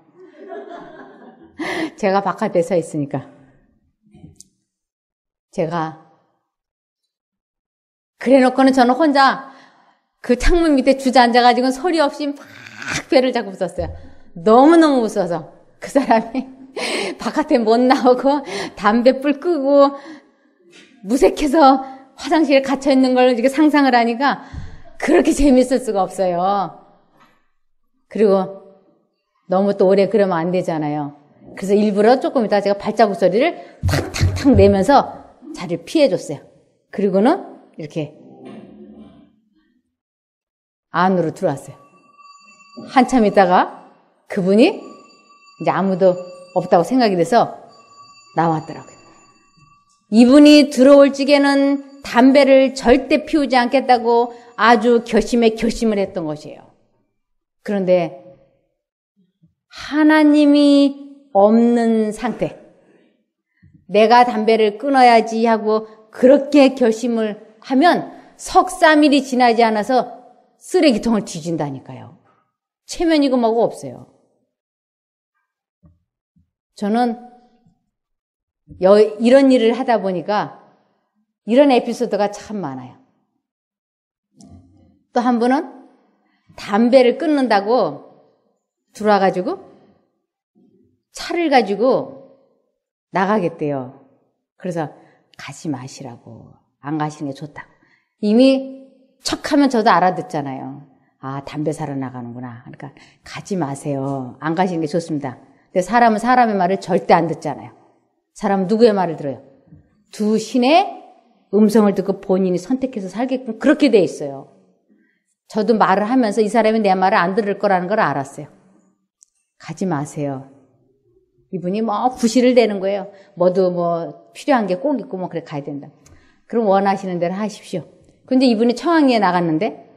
제가 바깥에 서 있으니까. 제가 그래놓고는 저는 혼자 그 창문 밑에 주저앉아가지고 소리 없이 막 배를 잡고 웃었어요. 너무너무 웃어서 그 사람이 바깥에 못 나오고 담배 불 끄고 무색해서 화장실에 갇혀있는 걸 이렇게 상상을 하니까 그렇게 재밌을 수가 없어요. 그리고 너무 또 오래 그러면 안 되잖아요. 그래서 일부러 조금 이따가 제가 발자국 소리를 탁탁탁 내면서 자리를 피해줬어요. 그리고는 이렇게 안으로 들어왔어요. 한참 있다가 그분이 이제 아무도 없다고 생각이 돼서 나왔더라고요. 이분이 들어올 적에는 담배를 절대 피우지 않겠다고 아주 결심을 했던 것이에요. 그런데 하나님이 없는 상태, 내가 담배를 끊어야지 하고 그렇게 결심을 하면 석 3일이 지나지 않아서 쓰레기통을 뒤진다니까요. 체면이고 뭐고 없어요. 저는 이런 일을 하다 보니까 이런 에피소드가 참 많아요. 또 한 분은 담배를 끊는다고 들어와가지고 차를 가지고 나가겠대요. 그래서 가지 마시라고, 안 가시는 게 좋다고. 이미 척하면 저도 알아듣잖아요. 아, 담배 사러 나가는구나. 그러니까 가지 마세요. 안 가시는 게 좋습니다. 근데 사람은 사람의 말을 절대 안 듣잖아요. 사람은 누구의 말을 들어요? 두 신의 음성을 듣고 본인이 선택해서 살게끔 그렇게 돼 있어요. 저도 말을 하면서 이 사람이 내 말을 안 들을 거라는 걸 알았어요. 가지 마세요. 이분이 뭐 부시를 대는 거예요. 뭐도 뭐 필요한 게 꼭 있고 뭐 그래 가야 된다. 그럼 원하시는 대로 하십시오. 근데 이분이 청항리에 나갔는데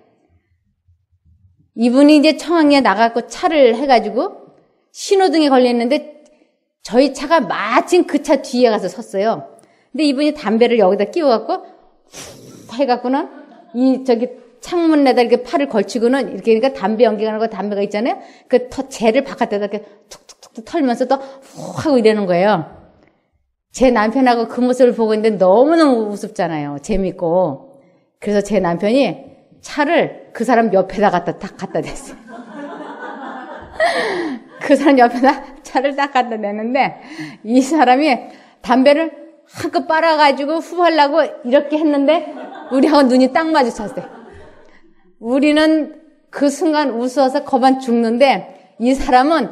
이분이 이제 청항리에 나가고 차를 해가지고 신호등에 걸려있는데 저희 차가 마침 그 차 뒤에 가서 섰어요. 근데 이분이 담배를 여기다 끼워갖고 해갖고는 저기 창문에다 이렇게 팔을 걸치고는 이렇게 그러니까 담배 연기가 나고 담배가 있잖아요. 그 젤을 바깥에다 이렇게 툭툭툭 털면서 또 후 하고 이러는 거예요. 제 남편하고 그 모습을 보고 있는데 너무너무 우습잖아요. 재밌고. 그래서 제 남편이 차를 그 사람 옆에다 딱 갖다 댔어요. 그 사람 옆에다 차를 딱 갖다 댔는데 이 사람이 담배를 한껏 빨아가지고 후 하려고 이렇게 했는데 우리하고 눈이 딱 마주쳤어요. 우리는 그 순간 웃어서 거반 죽는데 이 사람은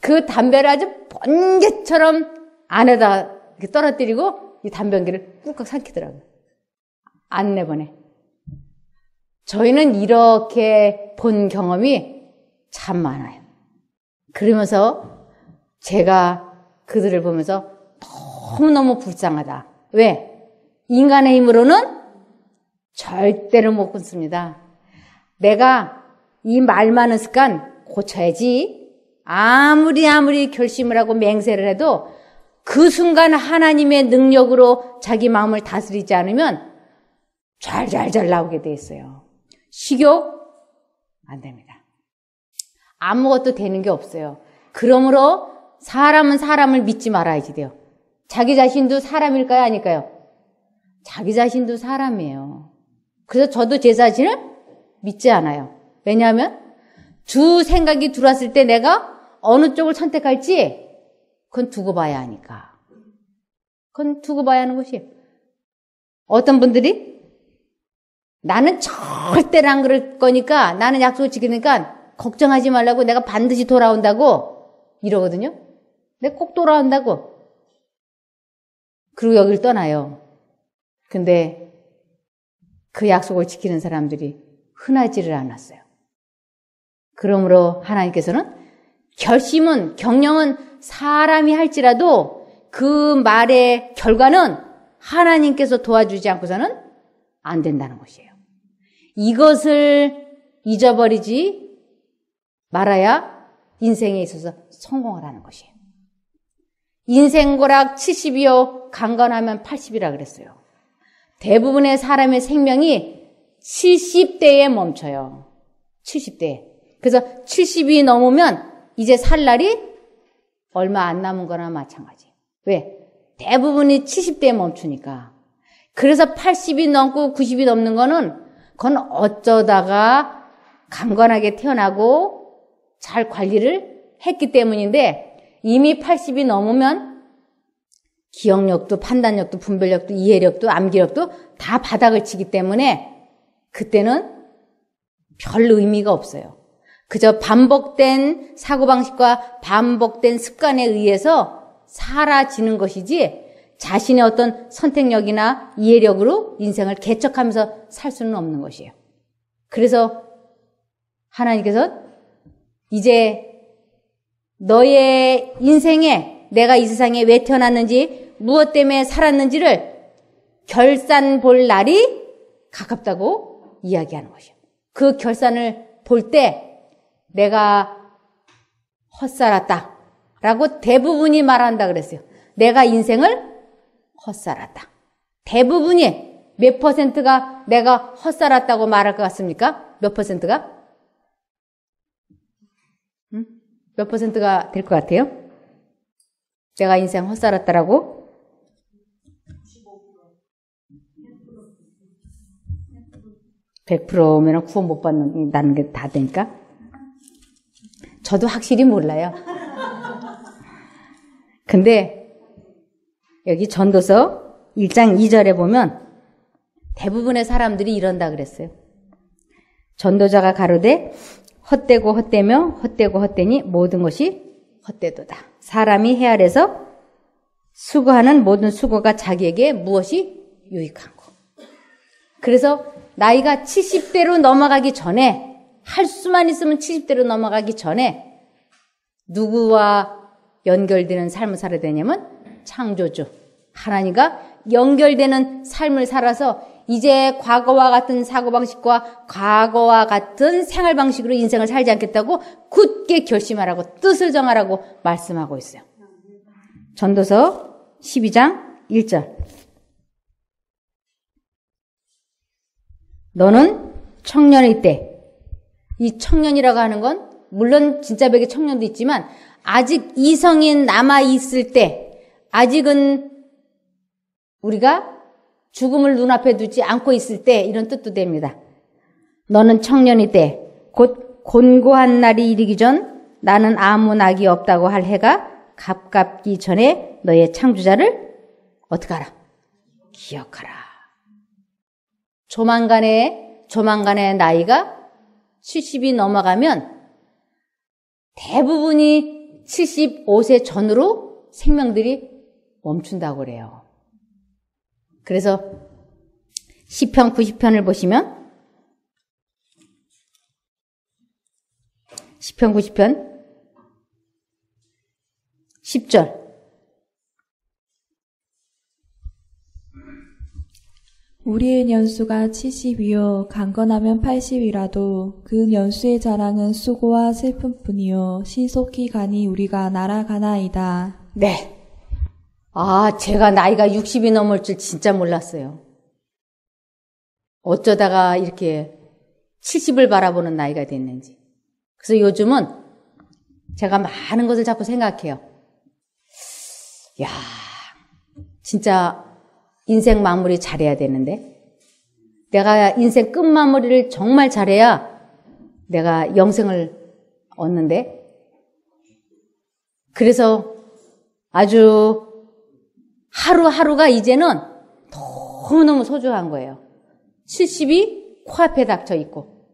그 담배를 아주 번개처럼 안에다 이렇게 떨어뜨리고 이 담배 연기를 꾹꾹 삼키더라고요. 안 내보내. 저희는 이렇게 본 경험이 참 많아요. 그러면서 제가 그들을 보면서 너무너무 불쌍하다. 왜? 인간의 힘으로는 절대로 못 끊습니다. 내가 이 말 많은 습관 고쳐야지. 아무리 결심을 하고 맹세를 해도 그 순간 하나님의 능력으로 자기 마음을 다스리지 않으면 잘 나오게 돼 있어요. 식욕 안 됩니다. 아무것도 되는 게 없어요. 그러므로 사람은 사람을 믿지 말아야지 돼요. 자기 자신도 사람일까요? 아닐까요? 자기 자신도 사람이에요. 그래서 저도 제 자신을 믿지 않아요. 왜냐하면 두 생각이 들어왔을 때 내가 어느 쪽을 선택할지 그건 두고 봐야 하니까. 그건 두고 봐야 하는 것이에요. 어떤 분들이 나는 절대로 안 그럴 거니까 나는 약속을 지키니까 걱정하지 말라고 내가 반드시 돌아온다고 이러거든요. 내가 꼭 돌아온다고. 그리고 여기를 떠나요. 근데 그 약속을 지키는 사람들이 흔하지를 않았어요. 그러므로 하나님께서는 결심은, 경영은 사람이 할지라도 그 말의 결과는 하나님께서 도와주지 않고서는 안 된다는 것이에요. 이것을 잊어버리지 말아야 인생에 있어서 성공을 하는 것이에요. 인생고락 70이요, 강건하면 80이라 그랬어요. 대부분의 사람의 생명이 70대에 멈춰요. 70대. 그래서 70이 넘으면 이제 살 날이 얼마 안 남은 거나 마찬가지. 왜? 대부분이 70대에 멈추니까. 그래서 80이 넘고 90이 넘는 거는 그건 어쩌다가 강건하게 태어나고 잘 관리를 했기 때문인데 이미 80이 넘으면 기억력도 판단력도 분별력도 이해력도 암기력도 다 바닥을 치기 때문에 그때는 별 의미가 없어요. 그저 반복된 사고방식과 반복된 습관에 의해서 사라지는 것이지 자신의 어떤 선택력이나 이해력으로 인생을 개척하면서 살 수는 없는 것이에요. 그래서 하나님께서 이제 너의 인생에 내가 이 세상에 왜 태어났는지 무엇 때문에 살았는지를 결산 볼 날이 가깝다고 이야기하는 것이요. 그 결산을 볼 때 내가 헛살았다 라고 대부분이 말한다 그랬어요. 내가 인생을 헛살았다. 대부분이 몇 퍼센트가 내가 헛살았다고 말할 것 같습니까? 몇 퍼센트가? 몇 퍼센트가 될 것 같아요? 내가 인생 헛살았다라고? 100%면 구원 못 받는다는 게 다 되니까? 저도 확실히 몰라요. 근데 여기 전도서 1장 2절에 보면 대부분의 사람들이 이런다 그랬어요. 전도자가 가로되 헛되고 헛되며 헛되고 헛되니 모든 것이 헛되도다. 사람이 해 아래서 수고하는 모든 수고가 자기에게 무엇이 유익한 거. 그래서 나이가 70대로 넘어가기 전에 할 수만 있으면 70대로 넘어가기 전에 누구와 연결되는 삶을 살아야 되냐면 창조주 하나님과 연결되는 삶을 살아서 이제 과거와 같은 사고방식과 과거와 같은 생활방식으로 인생을 살지 않겠다고 굳게 결심하라고 뜻을 정하라고 말씀하고 있어요. 전도서 12장 1절. 너는 청년의 때, 이 청년이라고 하는 건 물론 진짜 백의 청년도 있지만 아직 이성이 남아있을 때, 아직은 우리가 죽음을 눈앞에 두지 않고 있을 때 이런 뜻도 됩니다. 너는 청년의 때, 곧 곤고한 날이 이르기 전 나는 아무 낙이 없다고 할 해가 가깝기 전에 너의 창조자를 어떻게 하라? 기억하라. 조만간에 나이가 70이 넘어가면 대부분이 75세 전후로 생명들이 멈춘다고 그래요. 그래서 시편 90편을 보시면 시편 90편 10절. 우리의 연수가 70이요 강건하면 80이라도 그 연수의 자랑은 수고와 슬픔뿐이요 신속히 가니 우리가 날아가나이다. 네. 제가 나이가 60이 넘을 줄 진짜 몰랐어요. 어쩌다가 이렇게 70을 바라보는 나이가 됐는지. 그래서 요즘은 제가 많은 것을 자꾸 생각해요. 야, 진짜 인생 마무리 잘해야 되는데 내가 인생 끝마무리를 정말 잘해야 내가 영생을 얻는데 그래서 아주 하루하루가 이제는 너무너무 소중한 거예요. 70이 코앞에 닥쳐 있고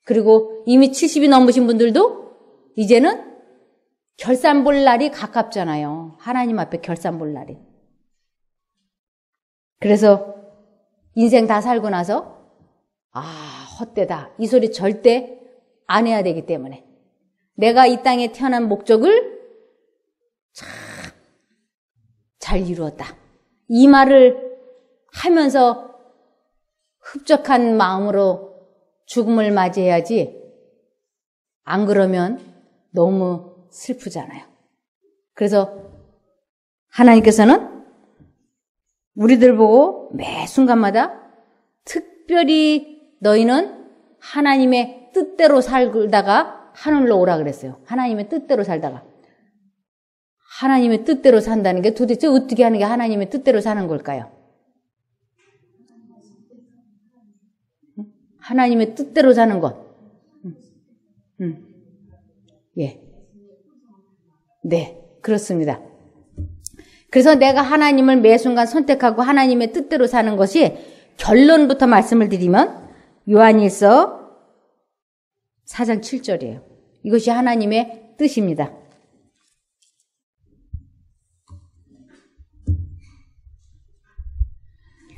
그리고 이미 70이 넘으신 분들도 이제는 결산 볼 날이 가깝잖아요. 하나님 앞에 결산 볼 날이. 그래서 인생 다 살고 나서 헛되다. 이 소리 절대 안 해야 되기 때문에 내가 이 땅에 태어난 목적을 참 잘 이루었다. 이 말을 하면서 흡족한 마음으로 죽음을 맞이해야지 안 그러면 너무 슬프잖아요. 그래서 하나님께서는 우리들 보고 매 순간마다 특별히 너희는 하나님의 뜻대로 살다가 하늘로 오라 그랬어요. 하나님의 뜻대로 살다가. 하나님의 뜻대로 산다는 게 도대체 어떻게 하는 게 하나님의 뜻대로 사는 걸까요? 하나님의 뜻대로 사는 것. 예. 네, 그렇습니다. 그래서 내가 하나님을 매 순간 선택하고 하나님의 뜻대로 사는 것이 결론부터 말씀을 드리면 요한일서 4장 7절이에요. 이것이 하나님의 뜻입니다.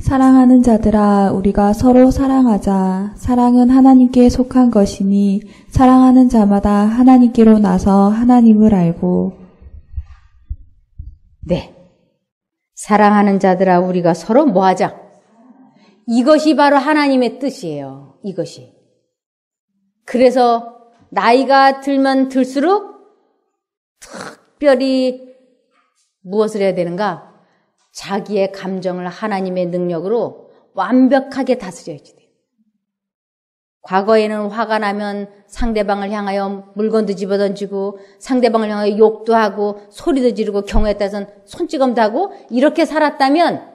사랑하는 자들아, 우리가 서로 사랑하자. 사랑은 하나님께 속한 것이니 사랑하는 자마다 하나님께로 나서 하나님을 알고. 네. 사랑하는 자들아, 우리가 서로 뭐 하자? 이것이 바로 하나님의 뜻이에요. 이것이. 그래서 나이가 들면 들수록 특별히 무엇을 해야 되는가? 자기의 감정을 하나님의 능력으로 완벽하게 다스려야지 돼요. 과거에는 화가 나면 상대방을 향하여 물건도 집어던지고 상대방을 향하여 욕도 하고 소리도 지르고 경우에 따라서는 손찌검도 하고 이렇게 살았다면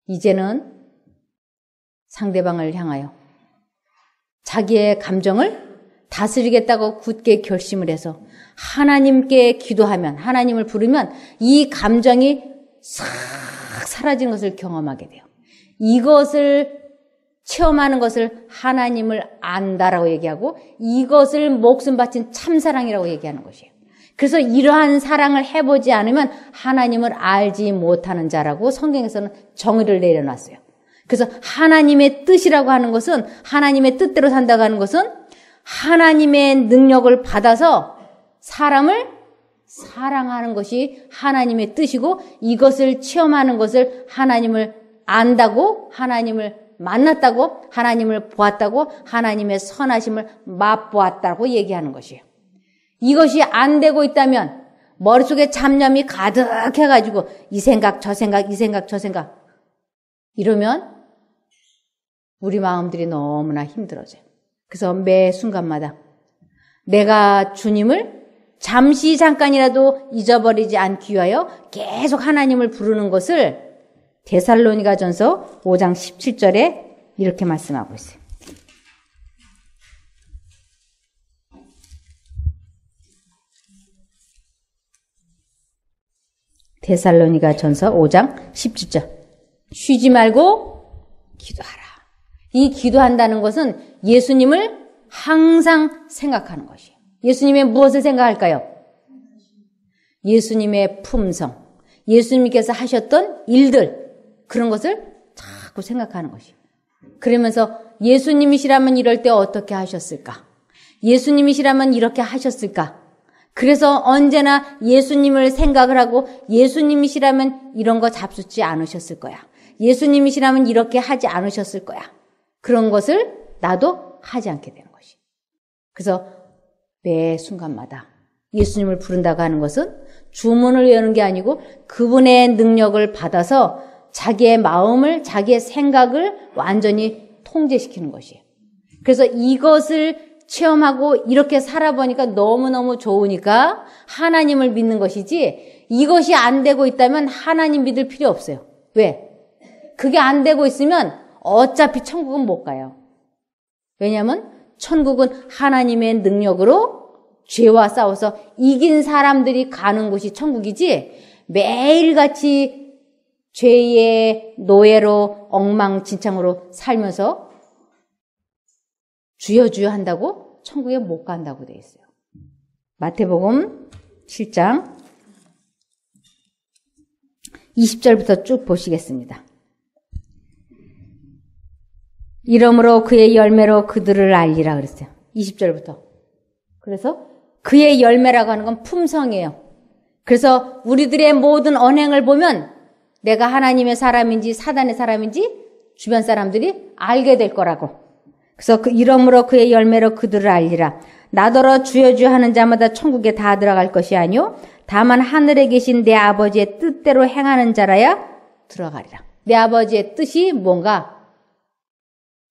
이제는 상대방을 향하여 자기의 감정을 다스리겠다고 굳게 결심을 해서 하나님께 기도하면, 하나님을 부르면 이 감정이 싹 사라지는 것을 경험하게 돼요. 이것을 체험하는 것을 하나님을 안다라고 얘기하고 이것을 목숨 바친 참사랑이라고 얘기하는 것이에요. 그래서 이러한 사랑을 해보지 않으면 하나님을 알지 못하는 자라고 성경에서는 정의를 내려놨어요. 그래서 하나님의 뜻이라고 하는 것은, 하나님의 뜻대로 산다고 하는 것은 하나님의 능력을 받아서 사람을 사랑하는 것이 하나님의 뜻이고 이것을 체험하는 것을 하나님을 안다고, 하나님을 만났다고, 하나님을 보았다고, 하나님의 선하심을 맛보았다고 얘기하는 것이에요. 이것이 안 되고 있다면 머릿속에 잡념이 가득해가지고 이 생각 저 생각 이 생각 저 생각 이러면 우리 마음들이 너무나 힘들어져요. 그래서 매 순간마다 내가 주님을 잠시 잠깐이라도 잊어버리지 않기 위하여 계속 하나님을 부르는 것을 데살로니가전서 5장 17절에 이렇게 말씀하고 있어요. 데살로니가전서 5장 17절. 쉬지 말고 기도하라. 이 기도한다는 것은 예수님을 항상 생각하는 것이에요. 예수님의 무엇을 생각할까요? 예수님의 품성, 예수님께서 하셨던 일들, 그런 것을 자꾸 생각하는 것이에요. 그러면서 예수님이시라면 이럴 때 어떻게 하셨을까? 예수님이시라면 이렇게 하셨을까? 그래서 언제나 예수님을 생각을 하고 예수님이시라면 이런 거 잡수지 않으셨을 거야. 예수님이시라면 이렇게 하지 않으셨을 거야. 그런 것을 나도 하지 않게 되는 것이. 그래서 매 순간마다 예수님을 부른다고 하는 것은 주문을 외우는 게 아니고 그분의 능력을 받아서 자기의 마음을, 자기의 생각을 완전히 통제시키는 것이에요. 그래서 이것을 체험하고 이렇게 살아보니까 너무너무 좋으니까 하나님을 믿는 것이지 이것이 안 되고 있다면 하나님 믿을 필요 없어요. 왜? 그게 안 되고 있으면 어차피 천국은 못 가요. 왜냐하면 천국은 하나님의 능력으로 죄와 싸워서 이긴 사람들이 가는 곳이 천국이지 매일같이 죄의 노예로 엉망진창으로 살면서 주여 주여 한다고 천국에 못 간다고 돼 있어요. 마태복음 7장 20절부터 쭉 보시겠습니다. 이러므로 그의 열매로 그들을 알리라 그랬어요. 20절부터. 그래서 그의 열매라고 하는 건 품성이에요. 그래서 우리들의 모든 언행을 보면 내가 하나님의 사람인지 사단의 사람인지 주변 사람들이 알게 될 거라고. 그래서 이러므로 그의 열매로 그들을 알리라. 나더러 주여 주여 하는 자마다 천국에 다 들어갈 것이 아니요 다만 하늘에 계신 내 아버지의 뜻대로 행하는 자라야 들어가리라. 내 아버지의 뜻이 뭔가?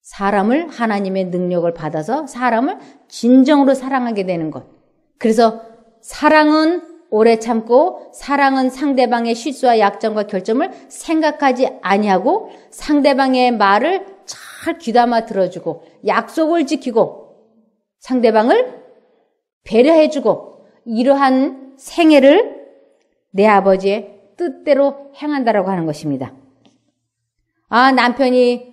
사람을 하나님의 능력을 받아서 사람을 진정으로 사랑하게 되는 것. 그래서 사랑은 오래 참고 사랑은 상대방의 실수와 약점과 결점을 생각하지 아니하고 상대방의 말을 잘 귀담아 들어주고 약속을 지키고 상대방을 배려해주고 이러한 생애를 내 아버지의 뜻대로 행한다라고 하는 것입니다. 아, 남편이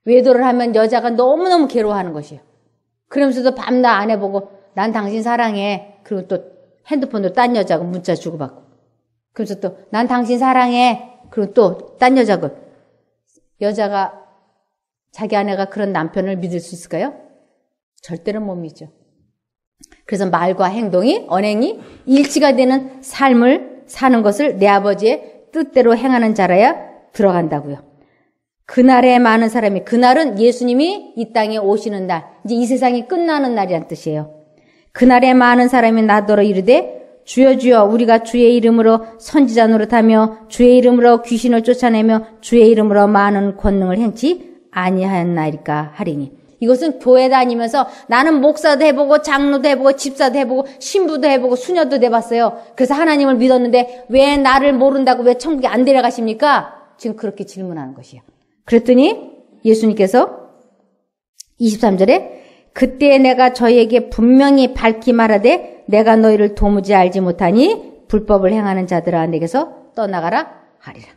외도를 하면 여자가 너무너무 괴로워하는 것이에요. 그러면서도 밤낮 안 해보고 난 당신 사랑해. 그리고 또 핸드폰도 딴 여자하고 문자 주고받고. 그러면서 또 난 당신 사랑해. 그리고 또 딴 여자하고. 여자가 자기 아내가 그런 남편을 믿을 수 있을까요? 절대로 못 믿죠. 그래서 말과 행동이, 언행이 일치가 되는 삶을 사는 것을 내 아버지의 뜻대로 행하는 자라야 들어간다고요. 그날에 많은 사람이, 그날은 예수님이 이 땅에 오시는 날, 이제 이 세상이 끝나는 날이란 뜻이에요. 그날에 많은 사람이 나더러 이르되 주여 주여 우리가 주의 이름으로 선지자 노릇하며 주의 이름으로 귀신을 쫓아내며 주의 이름으로 많은 권능을 행치 아니하였나이까 하리니. 이것은 교회 다니면서 나는 목사도 해보고 장로도 해보고 집사도 해보고 신부도 해보고 수녀도 해봤어요. 그래서 하나님을 믿었는데 왜 나를 모른다고 왜 천국에 안 데려가십니까? 지금 그렇게 질문하는 것이에요. 그랬더니 예수님께서 23절에 그때 내가 저희에게 분명히 밝히 말하되 내가 너희를 도무지 알지 못하니 불법을 행하는 자들아 내게서 떠나가라 하리라.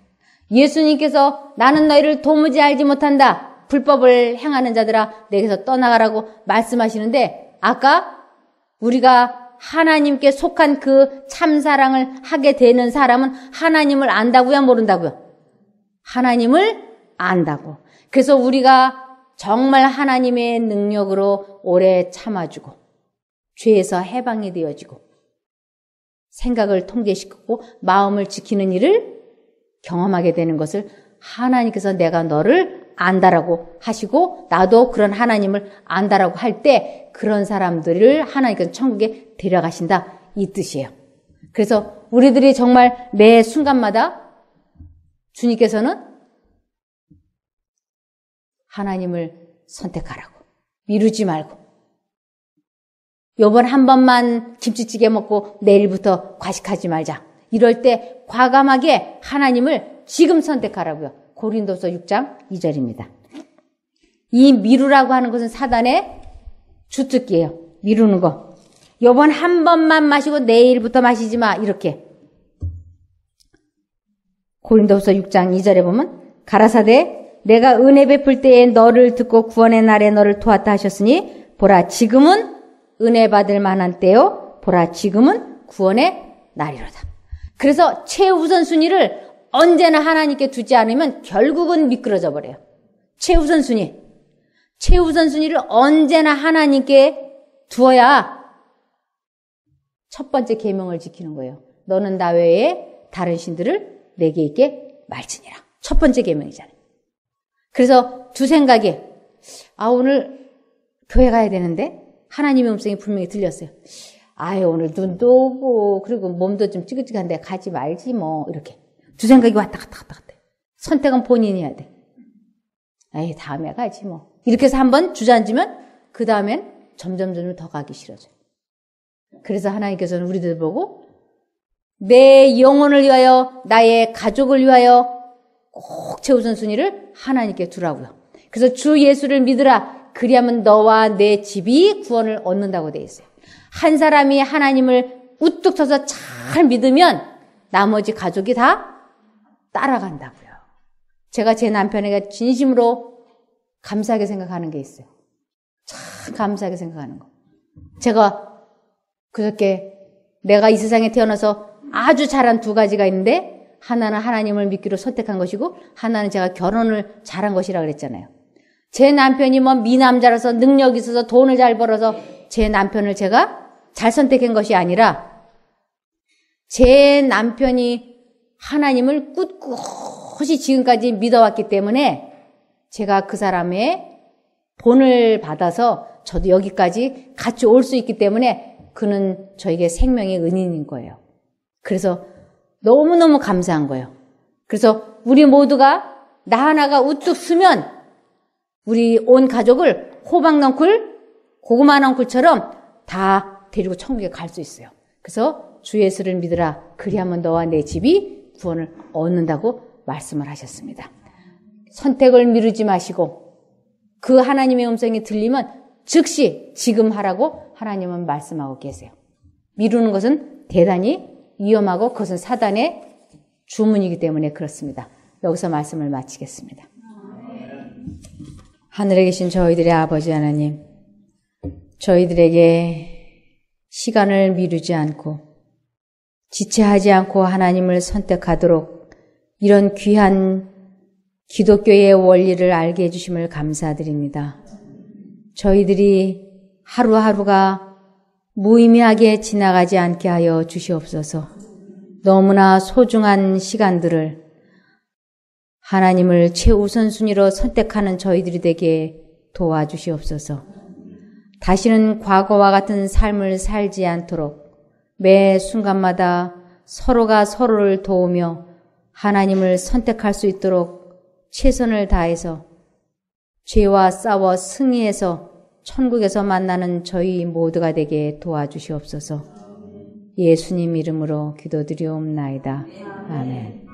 예수님께서 나는 너희를 도무지 알지 못한다. 불법을 행하는 자들아 내게서 떠나가라고 말씀하시는데 아까 우리가 하나님께 속한 그 참사랑을 하게 되는 사람은 하나님을 안다고요? 모른다고요? 하나님을 안다고. 그래서 우리가 정말 하나님의 능력으로 오래 참아주고 죄에서 해방이 되어지고 생각을 통제시키고 마음을 지키는 일을 경험하게 되는 것을 하나님께서 내가 너를 안다라고 하시고 나도 그런 하나님을 안다라고 할 때 그런 사람들을 하나님께서 천국에 데려가신다 이 뜻이에요. 그래서 우리들이 정말 매 순간마다 주님께서는 하나님을 선택하라고 미루지 말고 요번 한 번만 김치찌개 먹고 내일부터 과식하지 말자 이럴 때 과감하게 하나님을 지금 선택하라고요. 고린도서 6장 2절입니다. 이 미루라고 하는 것은 사단의 주특기예요. 미루는 거. 요번 한 번만 마시고 내일부터 마시지 마. 이렇게. 고린도서 6장 2절에 보면 가라사대 내가 은혜 베풀 때에 너를 듣고 구원의 날에 너를 도왔다 하셨으니 보라 지금은 은혜 받을 만한 때요. 보라 지금은 구원의 날이로다. 그래서 최우선순위를 언제나 하나님께 두지 않으면 결국은 미끄러져 버려요. 최우선순위. 최우선순위를 언제나 하나님께 두어야 첫 번째 계명을 지키는 거예요. 너는 나 외에 다른 신들을 내게 있게 말지니라. 첫 번째 계명이잖아요. 그래서 두 생각이 오늘 교회 가야 되는데 하나님의 음성이 분명히 들렸어요. 오늘 눈도 오고 그리고 몸도 좀 찌긋찌긋한데 가지 말지 뭐 이렇게. 두 생각이 왔다 갔다. 선택은 본인이 해야 돼. 다음에 가지 뭐. 이렇게 해서 한번 주저앉으면 그 다음엔 점점 더 가기 싫어져요. 그래서 하나님께서는 우리들 보고 내 영혼을 위하여 나의 가족을 위하여 꼭 최우선순위를 하나님께 두라고요. 그래서 주 예수를 믿으라. 그리하면 너와 내 집이 구원을 얻는다고 되어 있어요. 한 사람이 하나님을 우뚝 서서 잘 믿으면 나머지 가족이 다 따라간다고요. 제가 제 남편에게 진심으로 감사하게 생각하는 게 있어요. 참 감사하게 생각하는 거. 제가 그렇게 내가 이 세상에 태어나서 아주 잘한 두 가지가 있는데 하나는 하나님을 믿기로 선택한 것이고 하나는 제가 결혼을 잘한 것이라 그랬잖아요. 제 남편이 뭐 미남자라서 능력이 있어서 돈을 잘 벌어서 제 남편을 제가 잘 선택한 것이 아니라 제 남편이 하나님을 꿋꿋이 지금까지 믿어왔기 때문에 제가 그 사람의 본을 받아서 저도 여기까지 같이 올 수 있기 때문에 그는 저에게 생명의 은인인 거예요. 그래서 너무너무 감사한 거예요. 그래서 우리 모두가 나 하나가 우뚝 서면 우리 온 가족을 호박넝쿨, 고구마 넝쿨처럼 다 데리고 천국에 갈 수 있어요. 그래서 주 예수를 믿으라. 그리하면 너와 내 집이 구원을 얻는다고 말씀을 하셨습니다. 선택을 미루지 마시고 그 하나님의 음성이 들리면 즉시 지금 하라고 하나님은 말씀하고 계세요. 미루는 것은 대단히 위험하고 그것은 사단의 주문이기 때문에 그렇습니다. 여기서 말씀을 마치겠습니다. 하늘에 계신 저희들의 아버지 하나님, 저희들에게 시간을 미루지 않고 지체하지 않고 하나님을 선택하도록 이런 귀한 기독교의 원리를 알게 해주심을 감사드립니다. 저희들이 하루하루가 무의미하게 지나가지 않게 하여 주시옵소서. 너무나 소중한 시간들을 하나님을 최우선순위로 선택하는 저희들이 되게 도와주시옵소서. 다시는 과거와 같은 삶을 살지 않도록 매 순간마다 서로가 서로를 도우며 하나님을 선택할 수 있도록 최선을 다해서 죄와 싸워 승리해서 천국에서 만나는 저희 모두가 되게 도와주시옵소서. 예수님 이름으로 기도드리옵나이다. 아멘.